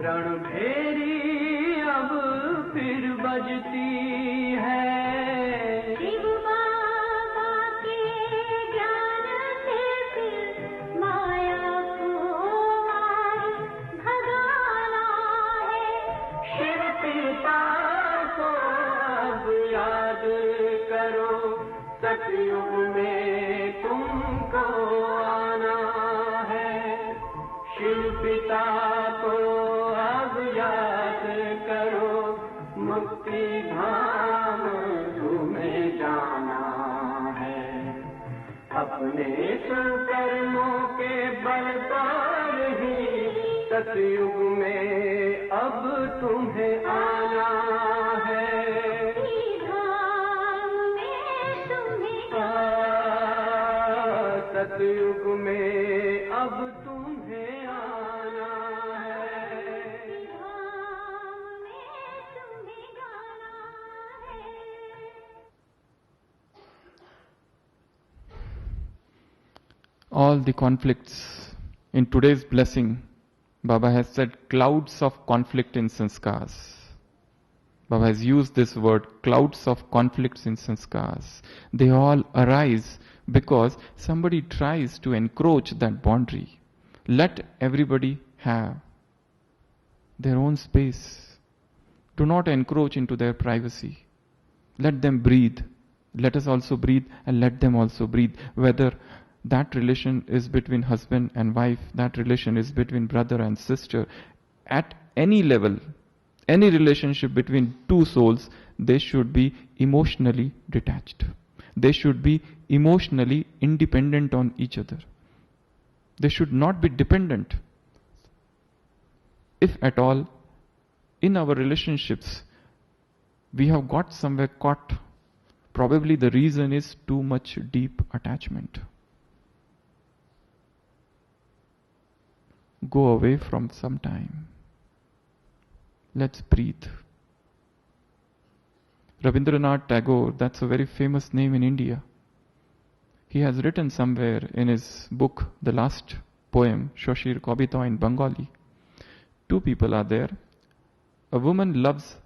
S2: रणभेरी अब फिर बजती है।
S3: शिव बाबा के ज्ञान से फिर माया को मार भगाना है।
S2: शिव पिता को अब याद करो, सतयुग में तुमको आना है। शिव पिता को अब याद करो, मुक्ति धाम तुम्हें जाना है। अपने सुकर्मों के बल पर ही सतयुग में अब तुम्हें आना है। सतयुग में अब तुम्हें आना है।
S3: धाम में तुम्हें गाना है।
S1: All the conflicts in today's blessing, Baba has said clouds of conflict in sanskars. Baba has used this word, clouds of conflicts in sanskars. They all arise because somebody tries to encroach that boundary. Let everybody have their own space. Do not encroach into their privacy. Let them breathe. Let us also breathe and let them also breathe. Whether that relation is between husband and wife, that relation is between brother and sister, at any level, any relationship between two souls, they should be emotionally detached. They should be emotionally independent on each other. They should not be dependent. If at all, in our relationships, we have got somewhere caught, probably the reason is too much deep attachment. Go away from some time. Let's breathe. Rabindranath Tagore, that's a very famous name in India. He has written somewhere in his book, the last poem, Shoshir Kobita in Bengali. Two people are there. A woman loves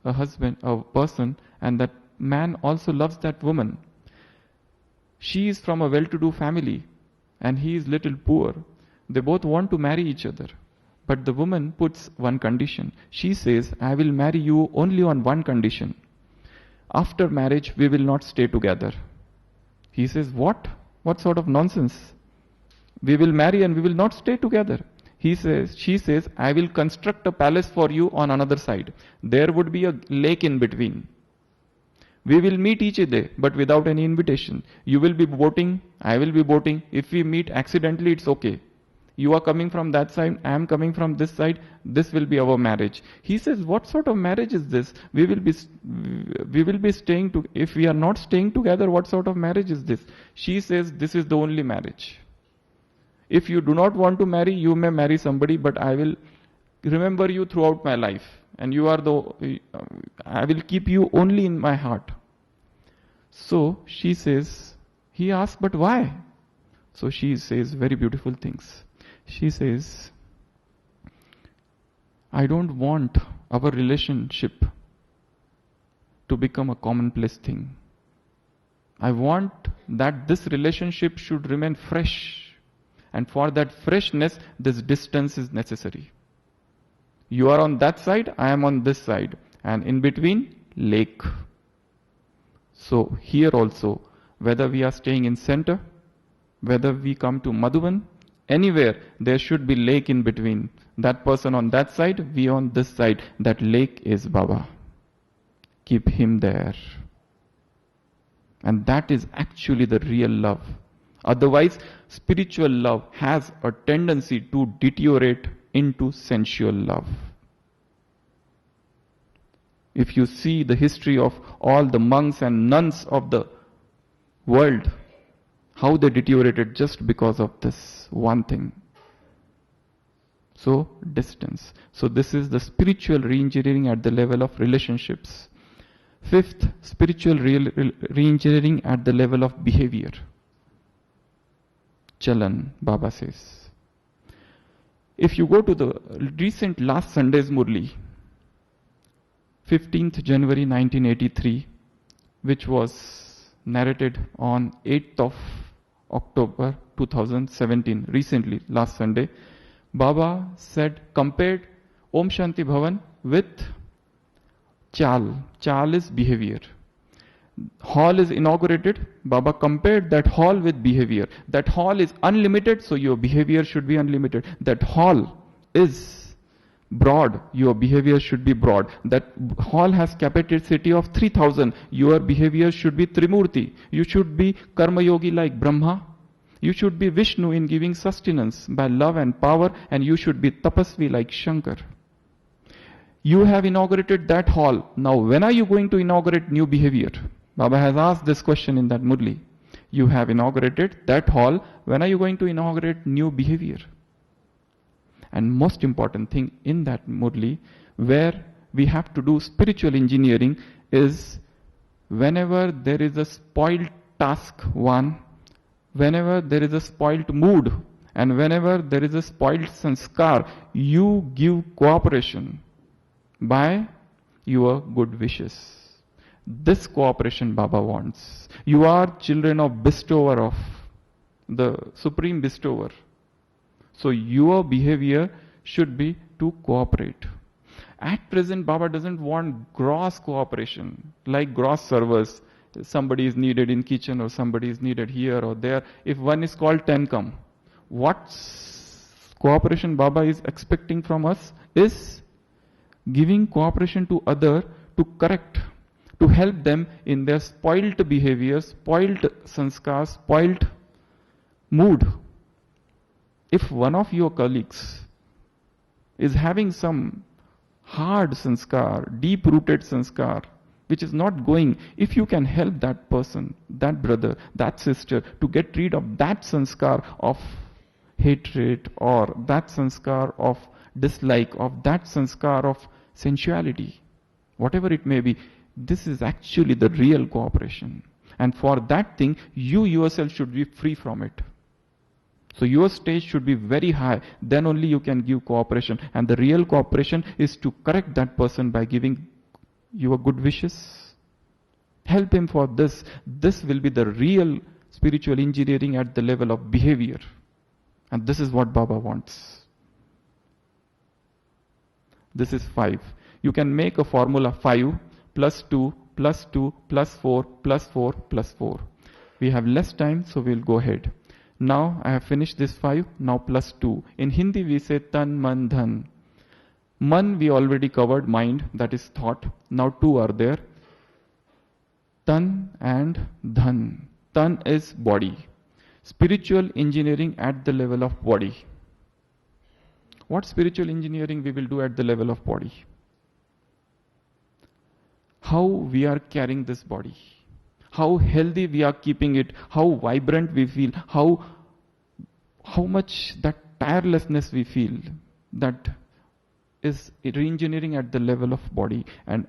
S1: a husband, a person, and that man also loves that woman. She is from a well-to-do family and he is little poor. They both want to marry each other. But the woman puts one condition. She says, I will marry you only on one condition. After marriage, we will not stay together. He says, what? What sort of nonsense? We will marry and we will not stay together. She says, I will construct a palace for you on another side. There would be a lake in between. We will meet each day, but without any invitation. You will be boating, I will be boating. If we meet accidentally, it's okay. You are coming from that side, I am coming from this side. This will be our marriage. He says, what sort of marriage is this? We will be staying to. If we are not staying together, what sort of marriage is this? She says, this is the only marriage. If you do not want to marry, you may marry somebody, but I will remember you throughout my life. And you are I will keep you only in my heart. So she says, he asks, but why? So she says very beautiful things. She says, I don't want our relationship to become a commonplace thing. I want that this relationship should remain fresh. And for that freshness, this distance is necessary. You are on that side, I am on this side. And in between, lake. So here also, whether we are staying in center, whether we come to Madhuban, anywhere, there should be lake in between. That person on that side, we on this side. That lake is Baba. Keep him there. And that is actually the real love. Otherwise, spiritual love has a tendency to deteriorate into sensual love. If you see the history of all the monks and nuns of the world, how they deteriorated just because of this one thing. So, distance. So this is the spiritual re-engineering at the level of relationships. Fifth, spiritual re-engineering at the level of behavior. Chalan, Baba says. If you go to the recent last Sunday's Murli, 15th January 1983, which was narrated on 8th of October 2017, recently, last Sunday, Baba said, compared Om Shanti Bhavan with Chal. Chal is behavior. Hall is inaugurated. Baba compared that hall with behavior. That hall is unlimited, so your behavior should be unlimited. That hall is broad, your behavior should be broad. That hall has capacity of 3000, your behavior should be Trimurti. You should be Karma Yogi like Brahma. You should be Vishnu in giving sustenance by love and power, and you should be Tapasvi like Shankar. You have inaugurated that hall. Now when are you going to inaugurate new behavior? Baba has asked this question in that Murli. You have inaugurated that hall. When are you going to inaugurate new behavior? And most important thing in that Murli, where we have to do spiritual engineering, is whenever there is a spoiled task one, whenever there is a spoiled mood, and whenever there is a spoiled sanskar, you give cooperation by your good wishes. This cooperation Baba wants. You are children of bestower of the supreme bestower. So your behavior should be to cooperate. At present, Baba doesn't want gross cooperation, like gross service. Somebody is needed in kitchen or somebody is needed here or there. If one is called 10 come. What cooperation Baba is expecting from us is giving cooperation to other to correct, to help them in their spoilt behavior, spoilt sanskar, spoilt mood. If one of your colleagues is having some hard sanskar, deep-rooted sanskar, which is not going, if you can help that person, that brother, that sister to get rid of that sanskar of hatred or that sanskar of dislike, of that sanskar of sensuality, whatever it may be, this is actually the real cooperation. And for that thing, you yourself should be free from it. So your stage should be very high, then only you can give cooperation. And the real cooperation is to correct that person by giving your good wishes. Help him for this. This will be the real spiritual engineering at the level of behavior. And this is what Baba wants. This is 5. You can make a formula 5 plus 2 plus 2 plus 4 plus 4 plus 4. We have less time, so we'll go ahead. Now I have finished this 5, now plus 2. In Hindi we say tan, man, dhan. Man we already covered, mind, that is thought. Now 2 are there. Tan and dhan. Tan is body. Spiritual engineering at the level of body. What spiritual engineering we will do at the level of body? How we are carrying this body. How healthy we are keeping it. How vibrant we feel. How much that tirelessness we feel. That is re-engineering at the level of body. And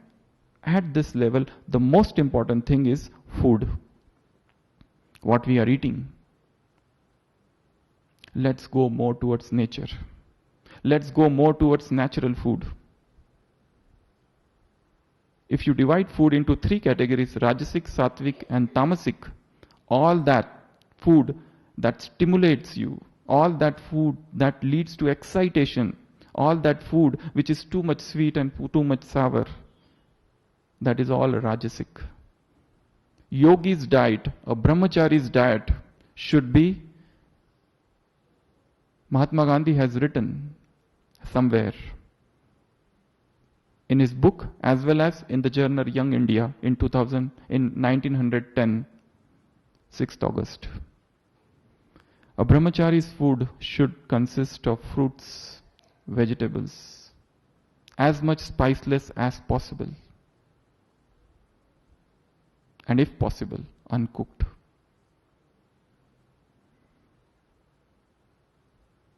S1: at this level, the most important thing is food. What we are eating. Let's go more towards nature. Let's go more towards natural food. If you divide food into 3 categories, Rajasic, Sattvic and Tamasic, all that food that stimulates you, all that food that leads to excitation, all that food which is too much sweet and too much sour, that is all Rajasic. Yogi's diet, a brahmachari's diet should be, Mahatma Gandhi has written somewhere in his book as well as in the journal Young India in 1910, 6th August. A brahmachari's food should consist of fruits, vegetables, as much spiceless as possible, and if possible, uncooked.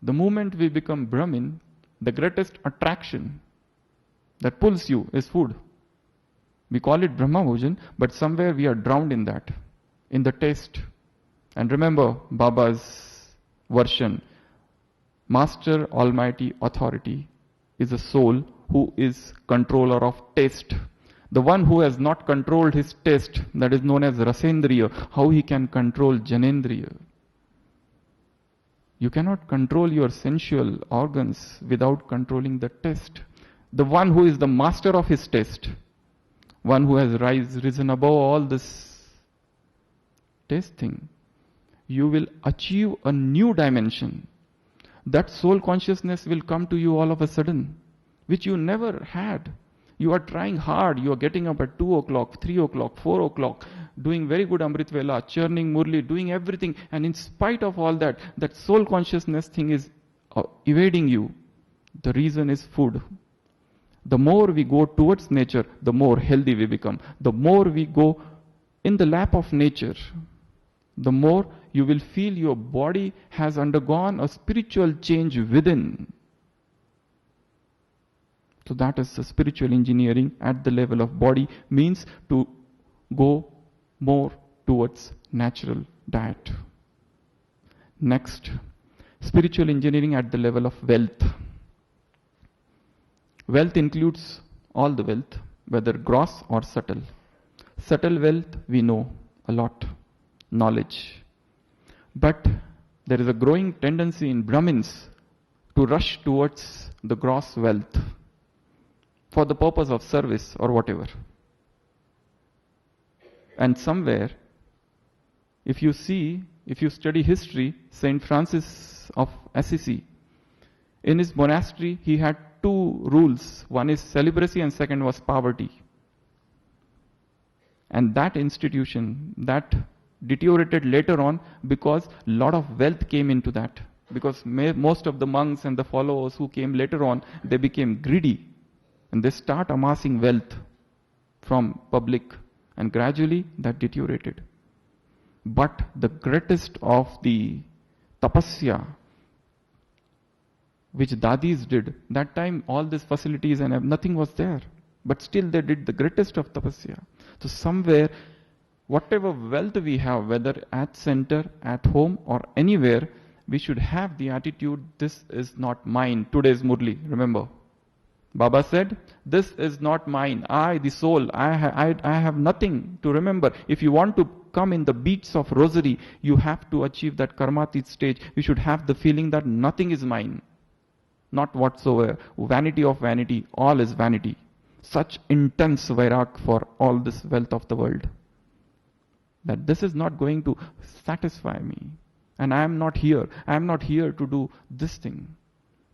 S1: The moment we become Brahmin, the greatest attraction that pulls you is food. We call it Brahma Bhojan, but somewhere we are drowned in that, in the taste. And remember Baba's version, Master Almighty Authority is a soul who is controller of taste. The one who has not controlled his taste, that is known as Rasendriya, how he can control Janendriya? You cannot control your sensual organs without controlling the taste. The one who is the master of his taste, one who has risen above all this taste thing, you will achieve a new dimension. That soul consciousness will come to you all of a sudden, which you never had. You are trying hard, you are getting up at 2 o'clock, 3 o'clock, 4 o'clock, doing very good Amrit Vela, churning Murli, doing everything, and in spite of all that, that soul consciousness thing is evading you. The reason is food. The more we go towards nature, the more healthy we become. The more we go in the lap of nature, the more you will feel your body has undergone a spiritual change within. So that is the spiritual engineering at the level of body, means to go more towards natural diet. Next, spiritual engineering at the level of wealth. Wealth includes all the wealth, whether gross or subtle. Subtle wealth we know a lot, knowledge. But there is a growing tendency in Brahmins to rush towards the gross wealth for the purpose of service or whatever. And somewhere, if you study history, Saint Francis of Assisi, in his monastery he had 2 rules. One is celibacy and second was poverty. And that institution, that deteriorated later on because a lot of wealth came into that. Because most of the monks and the followers who came later on, they became greedy. And they start amassing wealth from public. And gradually that deteriorated. But the greatest of the tapasya, which Dadis did, that time all these facilities and nothing was there. But still they did the greatest of tapasya. So somewhere, whatever wealth we have, whether at center, at home or anywhere, we should have the attitude, this is not mine. Today's Murli, remember. Baba said, this is not mine. I, the soul, I have nothing to remember. If you want to come in the beats of rosary, you have to achieve that karmatit stage. You should have the feeling that nothing is mine. Not whatsoever. Vanity of vanity, all is vanity. Such intense vairag for all this wealth of the world. that this is not going to satisfy me. And I am not here. I am not here to do this thing.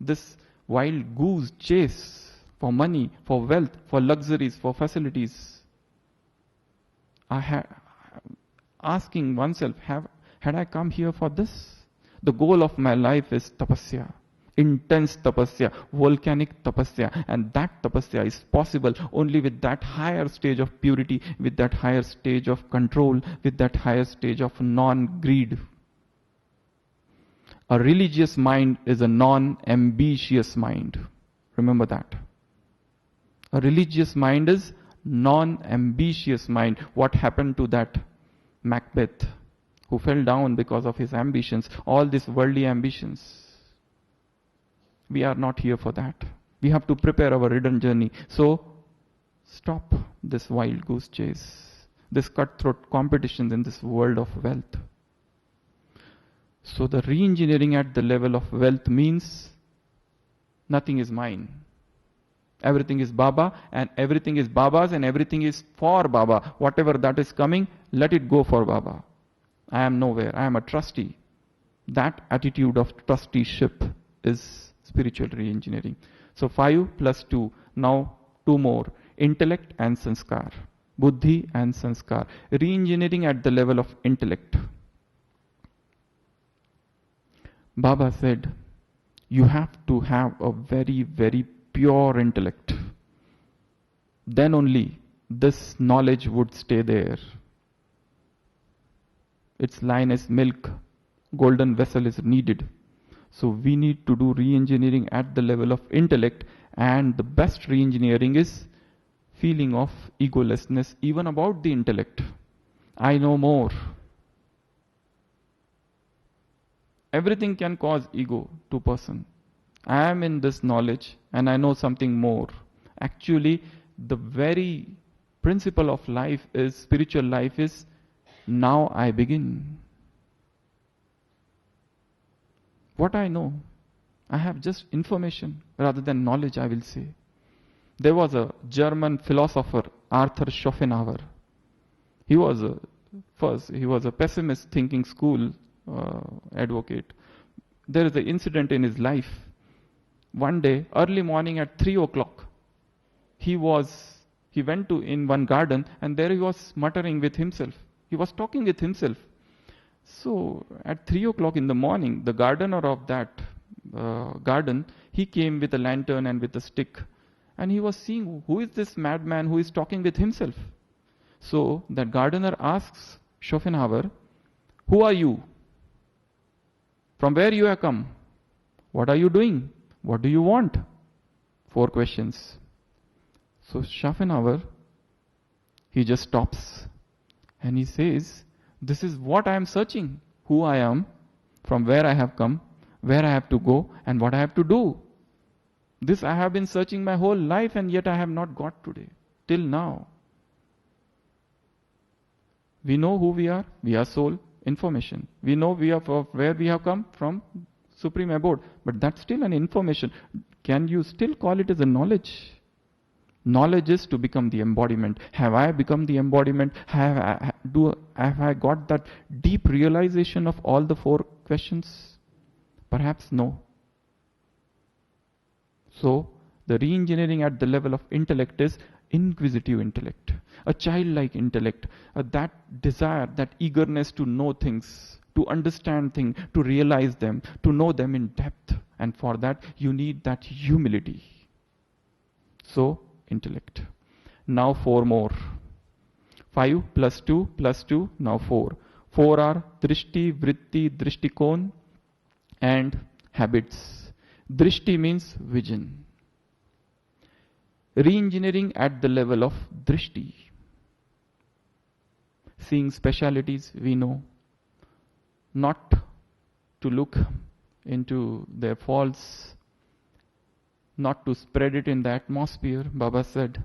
S1: This wild goose chase for money, for wealth, for luxuries, for facilities. Asking oneself, had I come here for this? The goal of my life is tapasya. Intense tapasya, volcanic tapasya, and that tapasya is possible only with that higher stage of purity, with that higher stage of control, with that higher stage of non-greed. A religious mind is a non-ambitious mind. Remember that. A religious mind is non-ambitious mind. What happened to that Macbeth who fell down because of his ambitions, all these worldly ambitions? We are not here for that. We have to prepare our return journey. So, stop this wild goose chase, this cutthroat competition in this world of wealth. So, the re-engineering at the level of wealth means nothing is mine. Everything is Baba, and everything is Baba's, and everything is for Baba. Whatever that is coming, let it go for Baba. I am nowhere. I am a trustee. That attitude of trusteeship is spiritual re-engineering. So 5 plus 2, now 2 more. Intellect and sanskar. Buddhi and sanskar. Re-engineering at the level of intellect. Baba said, you have to have a very, very pure intellect. Then only this knowledge would stay there. Its line is milk, golden vessel is needed. So we need to do re-engineering at the level of intellect, and the best re-engineering is feeling of egolessness even about the intellect. I know more. Everything can cause ego to a person. I am in this knowledge and I know something more. Actually, the very principle of life is, spiritual life is, now I begin. What I know, I have just information rather than knowledge, I will say. There was a German philosopher, Arthur Schopenhauer. He was a pessimist thinking school advocate. There is an incident in his life. One day, early morning at 3 o'clock, he went to in one garden, and there he was muttering with himself. He was talking with himself. So at 3 o'clock in the morning, the gardener of that garden, he came with a lantern and with a stick, and he was seeing, who is this madman who is talking with himself? So that gardener asks Schopenhauer, who are you? From where you have come? What are you doing? What do you want? 4 questions. So Schopenhauer, he just stops and he says, this is what I am searching. Who I am, from where I have come, where I have to go, and what I have to do. This I have been searching my whole life, and yet I have not got today, till now. We know who we are soul, information. We know we are where we have come from, Supreme Abode, but that's still an information. Can you still call it as a knowledge? Knowledge is to become the embodiment. Have I become the embodiment? Have I got that deep realization of all the 4 questions? Perhaps no. So, the re-engineering at the level of intellect is inquisitive intellect, a childlike intellect, that desire, that eagerness to know things, to understand things, to realize them, to know them in depth. And for that, you need that humility. So, intellect. Now 4 more. 5 plus 2 plus 2, now 4. 4 are drishti, vritti, drishtikon, and habits. Drishti means vision. Re-engineering at the level of drishti. Seeing specialities we know. Not to look into their faults, not to spread it in the atmosphere. Baba said,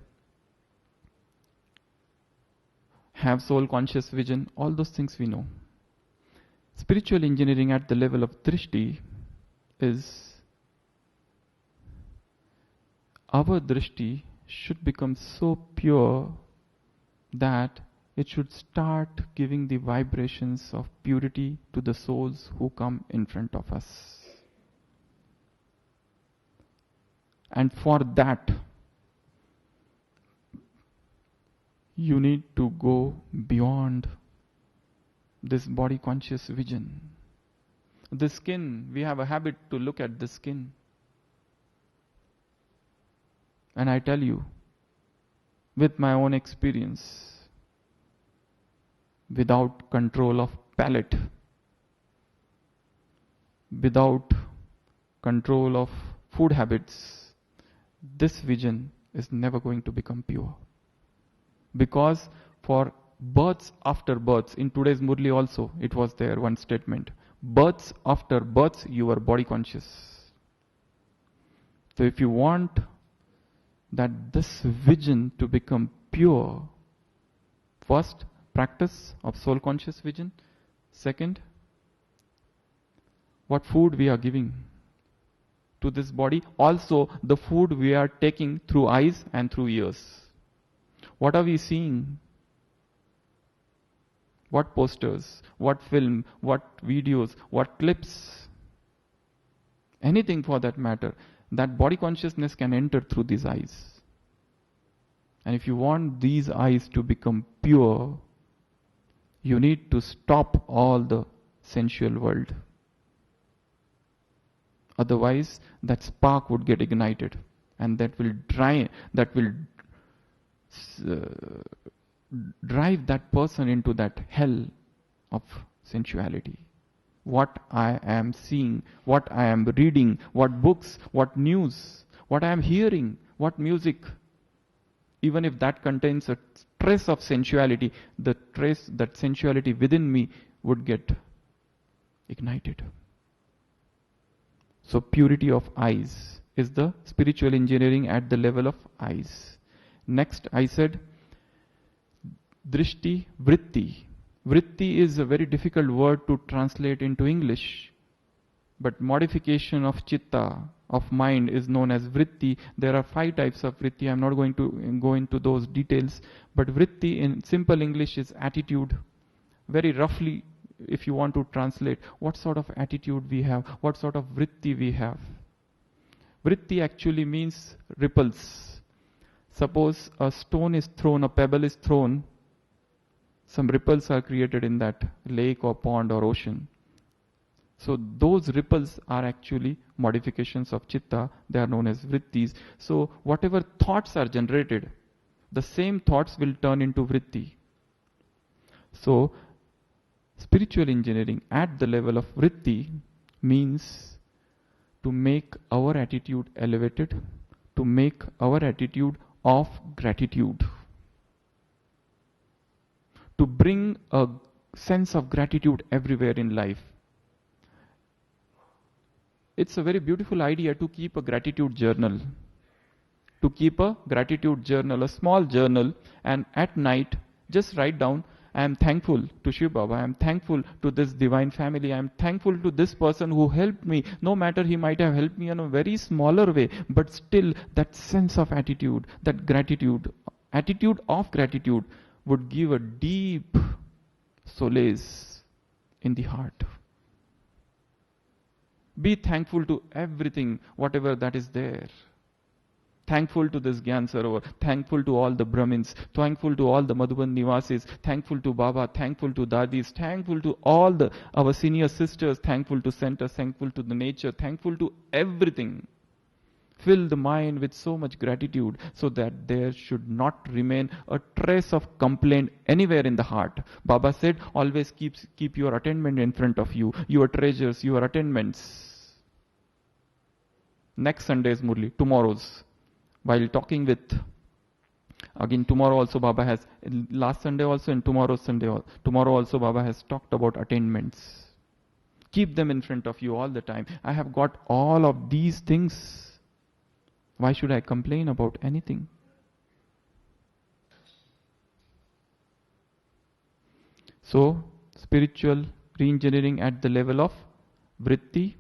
S1: have soul conscious vision, all those things we know. Spiritual engineering at the level of drishti is, our drishti should become so pure that it should start giving the vibrations of purity to the souls who come in front of us. And for that, you need to go beyond this body conscious vision. The skin, we have a habit to look at the skin. And I tell you, with my own experience, without control of palate, without control of food habits, this vision is never going to become pure. Because for births after births, in today's Murli also, it was there one statement. Births after births, you are body conscious. So if you want that this vision to become pure, first, practice of soul conscious vision. Second, what food we are giving to this body. Also, the food we are taking through eyes and through ears. What are we seeing? What posters, what film, what videos, what clips, anything for that matter. That body consciousness can enter through these eyes. And if you want these eyes to become pure, you need to stop all the sensual world. Otherwise, that spark would get ignited, and that will drive that person into that hell of sensuality. What I am seeing, what I am reading, what books, what news, what I am hearing, what music, even if that contains a trace of sensuality, the trace, that sensuality within me would get ignited. So purity of eyes is the spiritual engineering at the level of eyes. Next, I said drishti, vritti. Vritti is a very difficult word to translate into English, but modification of chitta, of mind, is known as vritti. There are 5 types of vritti. I am not going to go into those details, but vritti in simple English is attitude. Very roughly, if you want to translate, what sort of attitude we have, what sort of vritti we have. Vritti actually means ripples. Suppose a stone is thrown, a pebble is thrown, some ripples are created in that lake or pond or ocean. So those ripples are actually modifications of chitta. They are known as vrittis. So whatever thoughts are generated, the same thoughts will turn into vritti. So spiritual engineering at the level of vritti means to make our attitude elevated, to make our attitude of gratitude, to bring a sense of gratitude everywhere in life. It's a very beautiful idea to keep a gratitude journal. To keep a gratitude journal, a small journal, and at night just write down, I am thankful to Shiva Baba, I am thankful to this divine family, I am thankful to this person who helped me. No matter he might have helped me in a very smaller way, but still that sense of attitude, that gratitude, attitude of gratitude would give a deep solace in the heart. Be thankful to everything, whatever that is there. Thankful to this Gyan Sarovar, thankful to all the Brahmins, thankful to all the Madhuban Nivasis, thankful to Baba, thankful to Dadis, thankful to all our senior sisters, thankful to centers, thankful to the nature, thankful to everything. Fill the mind with so much gratitude so that there should not remain a trace of complaint anywhere in the heart. Baba said, always keep your attainment in front of you, your treasures, your attainments. Next Sunday's Murli, tomorrow's. While talking with, again tomorrow also Baba has, last Sunday also and tomorrow also Baba has talked about attainments. Keep them in front of you all the time. I have got all of these things. Why should I complain about anything? So, spiritual re-engineering at the level of vritti.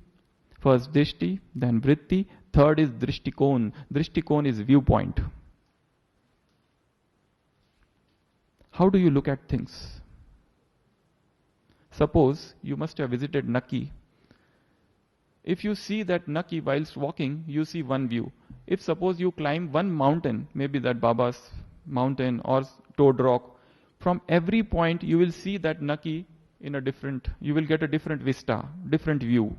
S1: First drishti, then vritti. Third is drishtikon. Drishtikon is viewpoint. How do you look at things? Suppose you must have visited Naki. If you see that Naki whilst walking, you see one view. If suppose you climb one mountain, maybe that Baba's mountain or Toad Rock, from every point you will see that Naki in a different, you will get a different vista, different view.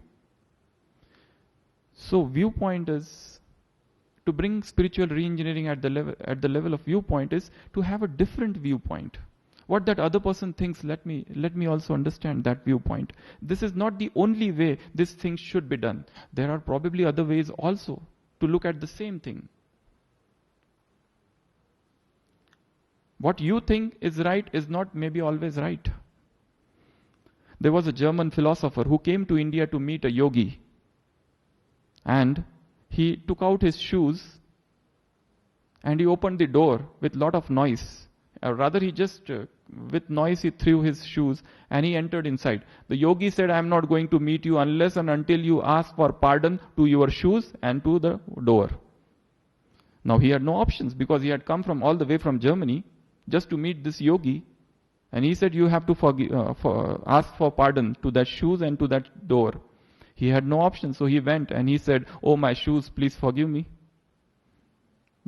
S1: So viewpoint is, to bring spiritual re-engineering at the level of viewpoint is to have a different viewpoint. What that other person thinks, let me also understand that viewpoint. This is not the only way this thing should be done. There are probably other ways also to look at the same thing. What you think is right is not maybe always right. There was a German philosopher who came to India to meet a yogi, and he took out his shoes and he opened the door with lot of noise. Or rather, he just, with noise, he threw his shoes and he entered inside. The yogi said, I am not going to meet you unless and until you ask for pardon to your shoes and to the door. Now he had no options because he had come from all the way from Germany just to meet this yogi. And he said, you have to ask for pardon to that shoes and to that door. He had no option, so he went and he said, oh my shoes, please forgive me,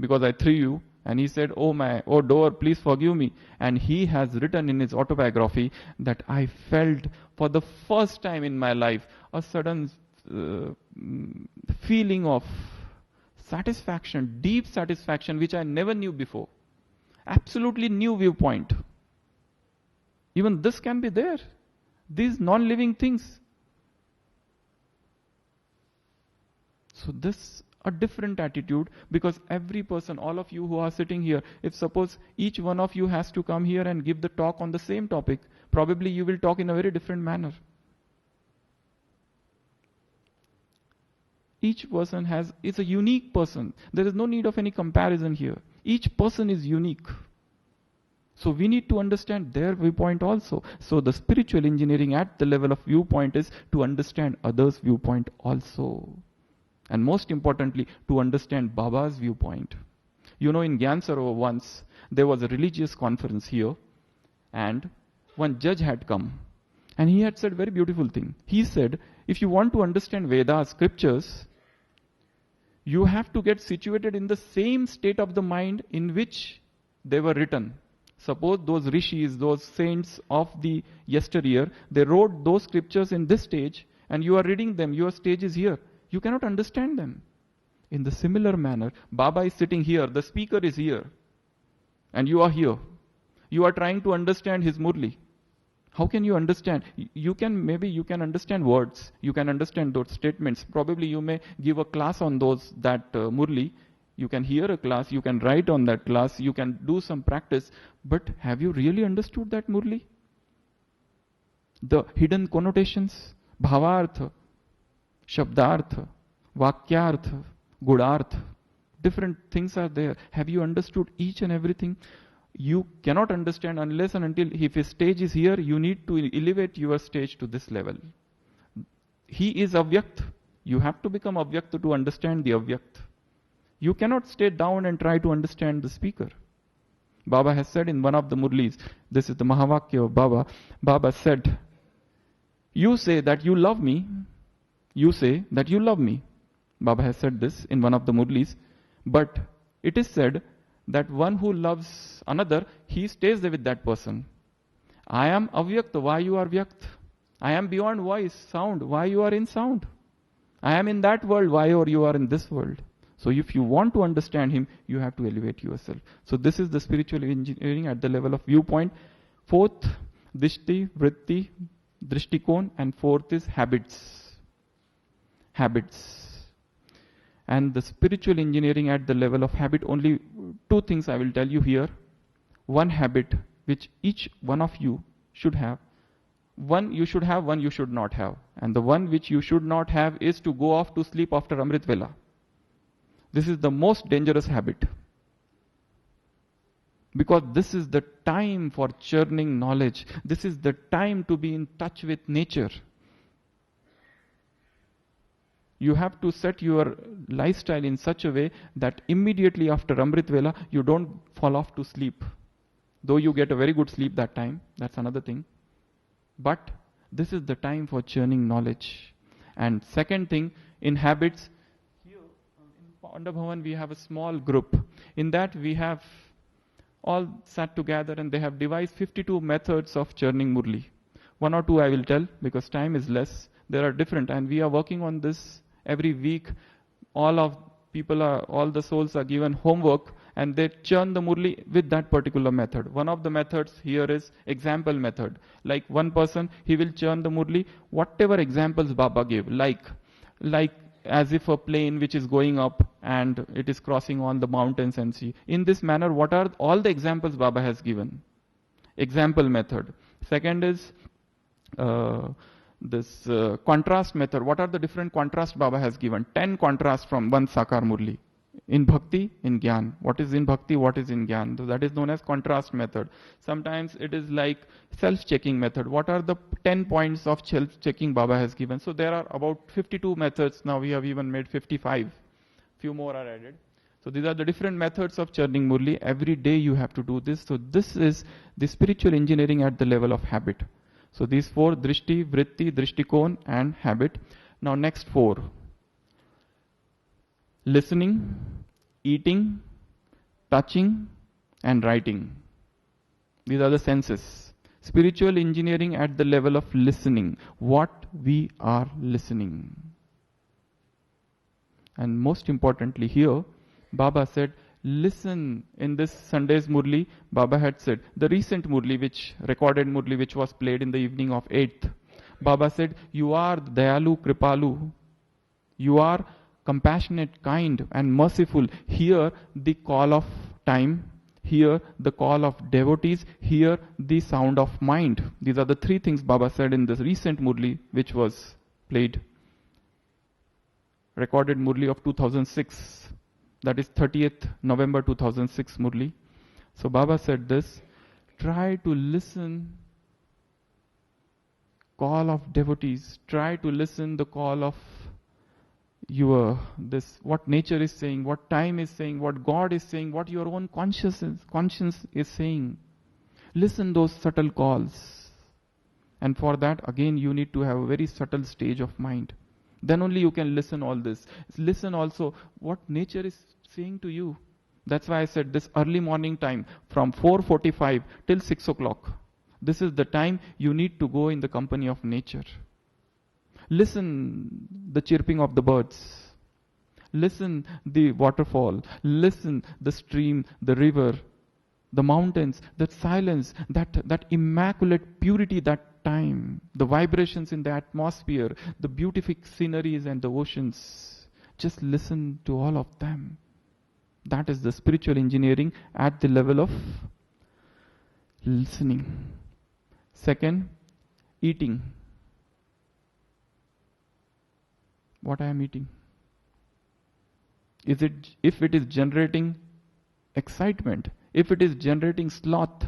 S1: because I threw you. And he said, oh door, please forgive me. And he has written in his autobiography that I felt for the first time in my life a sudden feeling of satisfaction, deep satisfaction, which I never knew before. Absolutely new viewpoint. Even this can be there. These non-living things. So this a different attitude, because every person, all of you who are sitting here, if suppose each one of you has to come here and give the talk on the same topic, probably you will talk in a very different manner. Each person is a unique person. There is no need of any comparison here. Each person is unique. So we need to understand their viewpoint also. So the spiritual engineering at the level of viewpoint is to understand others' viewpoint also. And most importantly, to understand Baba's viewpoint. You know, in Gyan Sarovar once, there was a religious conference here, and one judge had come, and he had said a very beautiful thing. He said, if you want to understand Vedas, scriptures, you have to get situated in the same state of the mind in which they were written. Suppose those rishis, those saints of the yesteryear, they wrote those scriptures in this stage, and you are reading them, your stage is here. You cannot understand them. In the similar manner, Baba is sitting here, the speaker is here, and you are here. You are trying to understand his Murli. How can you understand? Maybe you can understand words, you can understand those statements. Probably you may give a class on that Murli. You can hear a class, you can write on that class, you can do some practice. But have you really understood that Murli? The hidden connotations, bhavartha, Shabdartha, Vakyartha, Gudartha, different things are there. Have you understood each and everything? You cannot understand unless and until, if his stage is here, you need to elevate your stage to this level. He is Avyakt. You have to become Avyakt to understand the Avyakt. You cannot stay down and try to understand the speaker. Baba has said in one of the Murlis, this is the Mahavakya of Baba, Baba said, you say that you love me. You say that you love me. Baba has said this in one of the Murlis. But it is said that one who loves another, he stays there with that person. I am avyakt, why you are vyakt? I am beyond voice, sound, why you are in sound? I am in that world, why you are in this world? So if you want to understand him, you have to elevate yourself. So this is the spiritual engineering at the level of viewpoint. Fourth, dishti, vritti, drishtikon, and fourth is habits. Habits. And the spiritual engineering at the level of habit, only two things I will tell you here. One habit which each one of you should have. One you should have, one you should not have. And the one which you should not have is to go off to sleep after Amrit Vela. This is the most dangerous habit. Because this is the time for churning knowledge. This is the time to be in touch with nature. You have to set your lifestyle in such a way that immediately after Amrit Vela, you don't fall off to sleep. Though you get a very good sleep that time, that's another thing. But this is the time for churning knowledge. And second thing, in habits, here in Panda Bhavan we have a small group. In that we have all sat together and they have devised 52 methods of churning Murli. One or two I will tell because time is less. There are different and we are working on this every week. All the souls are given homework and they churn the Murli with that particular method. One of the methods here is example method. Like one person, he will churn the Murli, whatever examples Baba gave, like as if a plane which is going up and it is crossing on the mountains and sea. In this manner, what are all the examples Baba has given? Example method. Second is this contrast method. What are the different contrasts Baba has given? 10 contrasts from one Sakar Murli. In Bhakti, in Gyan. What is in Bhakti, what is in Gyan? So that is known as contrast method. Sometimes it is like self-checking method. What are the 10 points of self-checking Baba has given? So there are about 52 methods. Now we have even made 55. Few more are added. So these are the different methods of churning Murli. Every day you have to do this. So this is the spiritual engineering at the level of habit. So these four, Drishti, Vritti, Drishtikon and habit. Now next four. Listening, eating, touching and writing. These are the senses. Spiritual engineering at the level of listening. What we are listening. And most importantly here, Baba said, listen. In this Sunday's Murli, Baba had said, the recent Murli, recorded Murli which was played in the evening of 8th, Baba said, you are Dayalu Kripalu. You are compassionate, kind and merciful. Here the call of time, here the call of devotees, here the sound of mind. These are the three things Baba said in this recent Murli which was played. Recorded Murli of 2006. That is 30th November 2006 Murli. So Baba said this, try to listen call of devotees, try to listen the call of what nature is saying, what time is saying, what God is saying, what your own conscience is saying. Listen those subtle calls. And for that, again, you need to have a very subtle stage of mind. Then only you can listen all this. Listen also what nature is saying to you. That's why I said this early morning time from 4:45 till 6 o'clock. This is the time you need to go in the company of nature. Listen the chirping of the birds. Listen the waterfall. Listen the stream, the river, the mountains, that silence, that immaculate purity, that time, the vibrations in the atmosphere, the beautiful sceneries and the oceans. Just listen to all of them. That is the spiritual engineering at the level of listening. Second, eating. What I am eating? If it is generating excitement, if it is generating sloth,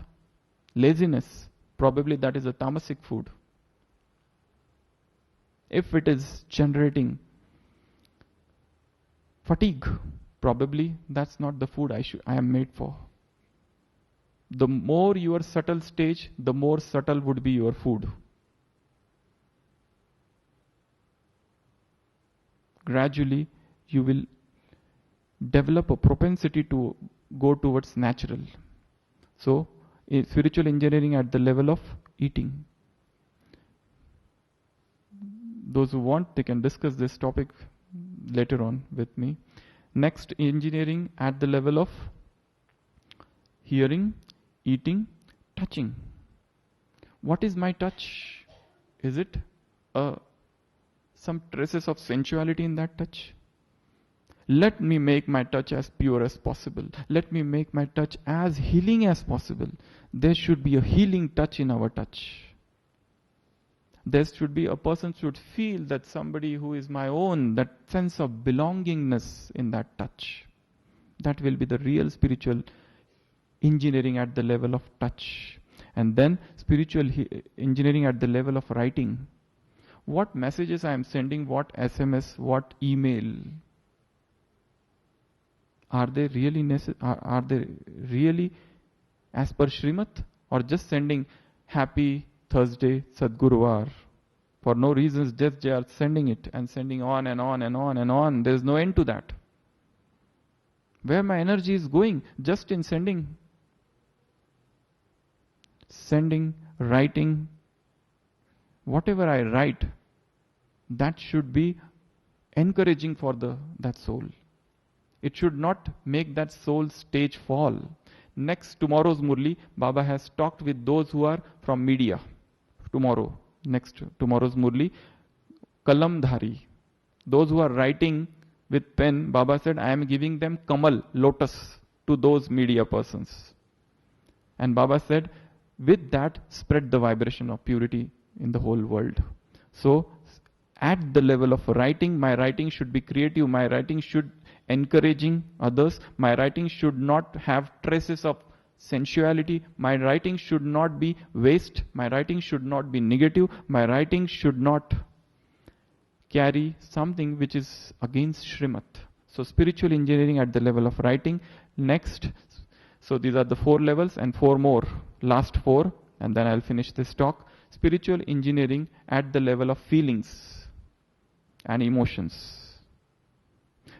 S1: laziness, probably that is a tamasic food. If it is generating fatigue, probably that's not the food I am made for. The more your subtle stage, the more subtle would be your food. Gradually, you will develop a propensity to go towards natural. So, spiritual engineering at the level of eating. Those who want, they can discuss this topic later on with me. Next, engineering at the level of hearing, eating, touching. What is my touch? Is it some traces of sensuality in that touch? Let me make my touch as pure as possible. Let me make my touch as healing as possible. There should be a healing touch in our touch. There should be, a person should feel that somebody who is my own, that sense of belongingness in that touch. That will be the real spiritual engineering at the level of touch. And then spiritual engineering at the level of writing. What messages I am sending, what SMS, what email, are they really as per Srimat, or just sending happy Thursday Sadguruvar? For no reasons, just they are sending it and sending on and on and on and on. There is no end to that. Where my energy is going, just in sending, writing, whatever I write, that should be encouraging for that soul. It should not make that soul stage fall. Next, tomorrow's Murli, Baba has talked with those who are from media. Tomorrow's Murli, Kalamdhari. Those who are writing with pen, Baba said, I am giving them Kamal, lotus, to those media persons. And Baba said, with that, spread the vibration of purity in the whole world. So, at the level of writing, my writing should be creative, my writing should encouraging others, my writing should not have traces of sensuality, my writing should not be waste, my writing should not be negative, my writing should not carry something which is against Srimat. So spiritual engineering at the level of writing. Next, so these are the 4 levels and 4 more, last 4, and then I'll finish this talk. Spiritual engineering at the level of feelings and emotions.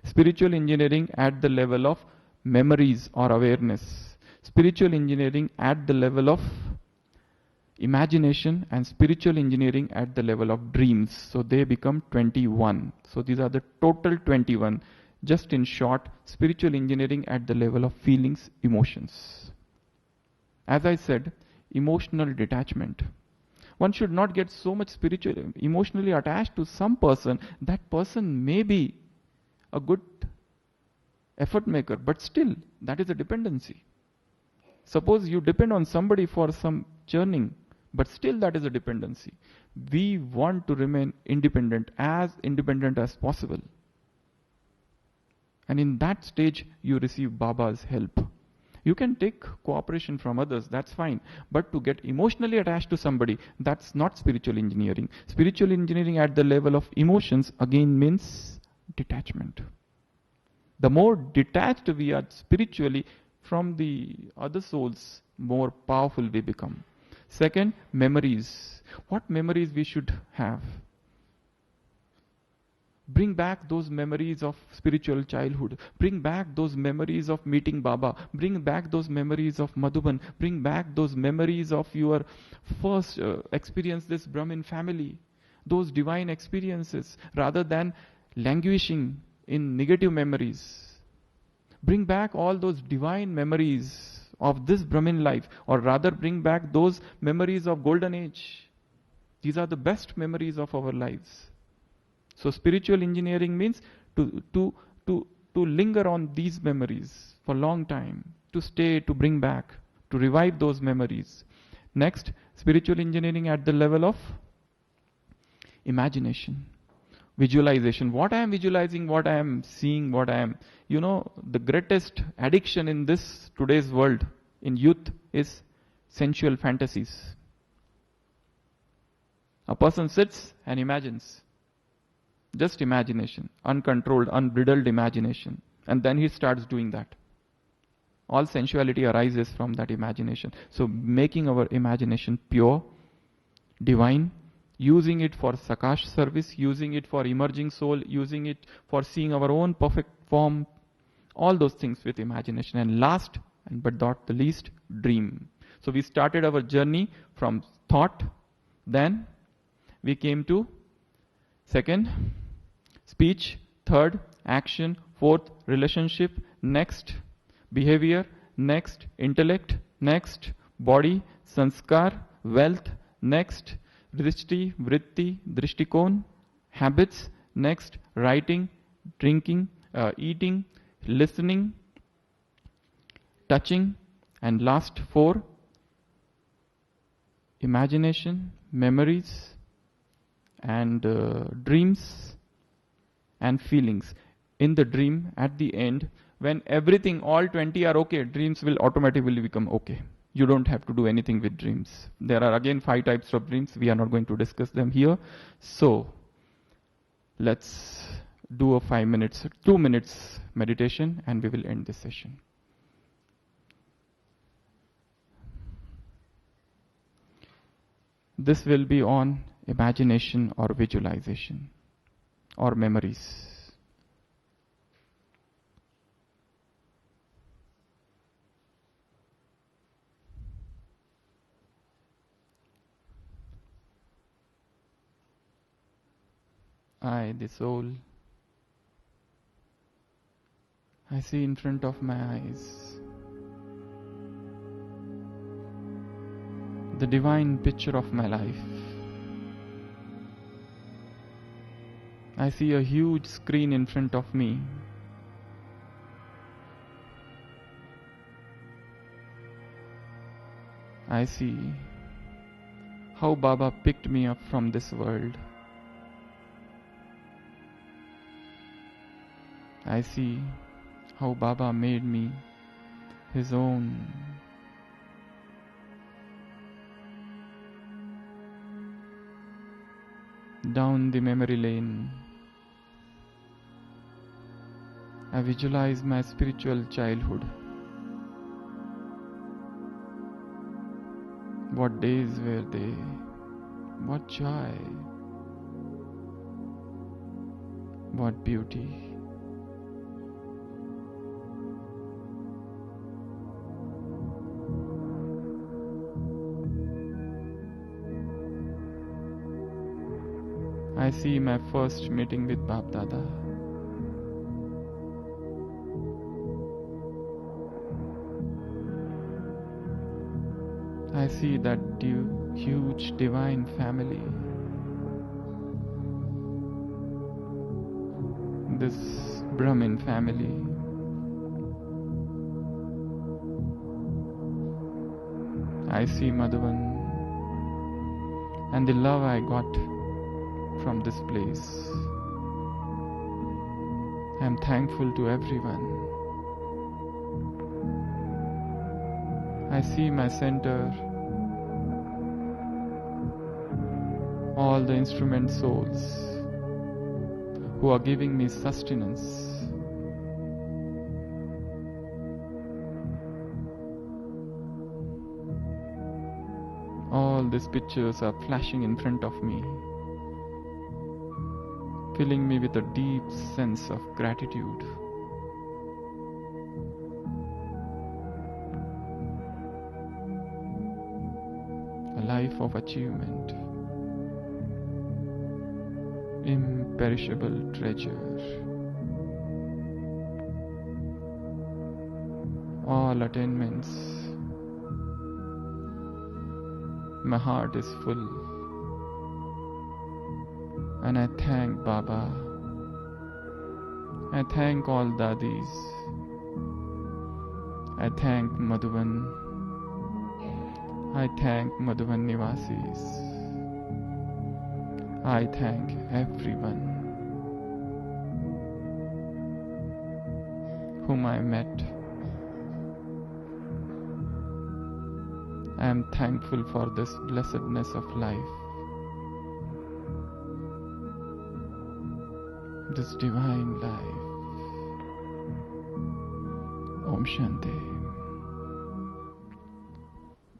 S1: Spiritual engineering at the level of memories or awareness. Spiritual engineering at the level of imagination, and spiritual engineering at the level of dreams. So they become 21. So these are the total 21. Just in short, spiritual engineering at the level of feelings, emotions. As I said, emotional detachment. One should not get so much emotionally attached to some person. That person may be a good effort maker, but still, that is a dependency. Suppose you depend on somebody for some churning, but still that is a dependency. We want to remain independent as possible. And in that stage, you receive Baba's help. You can take cooperation from others, that's fine. But to get emotionally attached to somebody, that's not spiritual engineering. Spiritual engineering at the level of emotions again means detachment. The more detached we are spiritually from the other souls, more powerful we become. Second, memories. What memories we should have? Bring back those memories of spiritual childhood. Bring back those memories of meeting Baba. Bring back those memories of Madhuban. Bring back those memories of your first experience, this Brahmin family. Those divine experiences, rather than languishing in negative memories. Bring back all those divine memories of this Brahmin life, or rather bring back those memories of golden age. These are the best memories of our lives. So spiritual engineering means to linger on these memories for a long time, to stay, to bring back, to revive those memories. Next, spiritual engineering at the level of imagination, visualization. What I am visualizing, what I am seeing, what I am, the greatest addiction in this today's world, in youth, is sensual fantasies. A person sits and imagines. Just imagination, uncontrolled, unbridled imagination. And then he starts doing that. All sensuality arises from that imagination. So making our imagination pure, divine, using it for Sakash service, using it for emerging soul, using it for seeing our own perfect form, all those things with imagination. And last, but not the least, dream. So we started our journey from thought, then we came to second, speech, third, action, fourth, relationship, next, behavior, next, intellect, next, body, sanskar, wealth, next, drishti, vritti, drishtikon, habits, next, writing, drinking, eating, listening, touching, and last 4, imagination, memories, and dreams and feelings. In the dream, at the end, when everything, all 20 are okay, dreams will automatically become okay. You don't have to do anything with dreams. There are again 5 types of dreams. We are not going to discuss them here. So, let's do a 2 minutes meditation, and we will end this session. This will be on imagination or visualization or memories. I, the soul, I see in front of my eyes the divine picture of my life. I see a huge screen in front of me. I see how Baba picked me up from this world. I see how Baba made me his own. Down the memory lane, I visualize my spiritual childhood. What days were they? What joy! What beauty! I see my first meeting with Bap Dada. I see that huge divine family. This Brahmin family. I see Madhavan and the love I got from this place. I am thankful to everyone. I see my center, all the instrument souls who are giving me sustenance. All these pictures are flashing in front of me, filling me with a deep sense of gratitude. A life of achievement, imperishable treasure. All attainments. My heart is full. And I thank Baba. I thank all Dadis. I thank Madhavan. I thank Madhavan Nivasis. I thank everyone whom I met. I am thankful for this blessedness of life, this divine life. Om Shanti.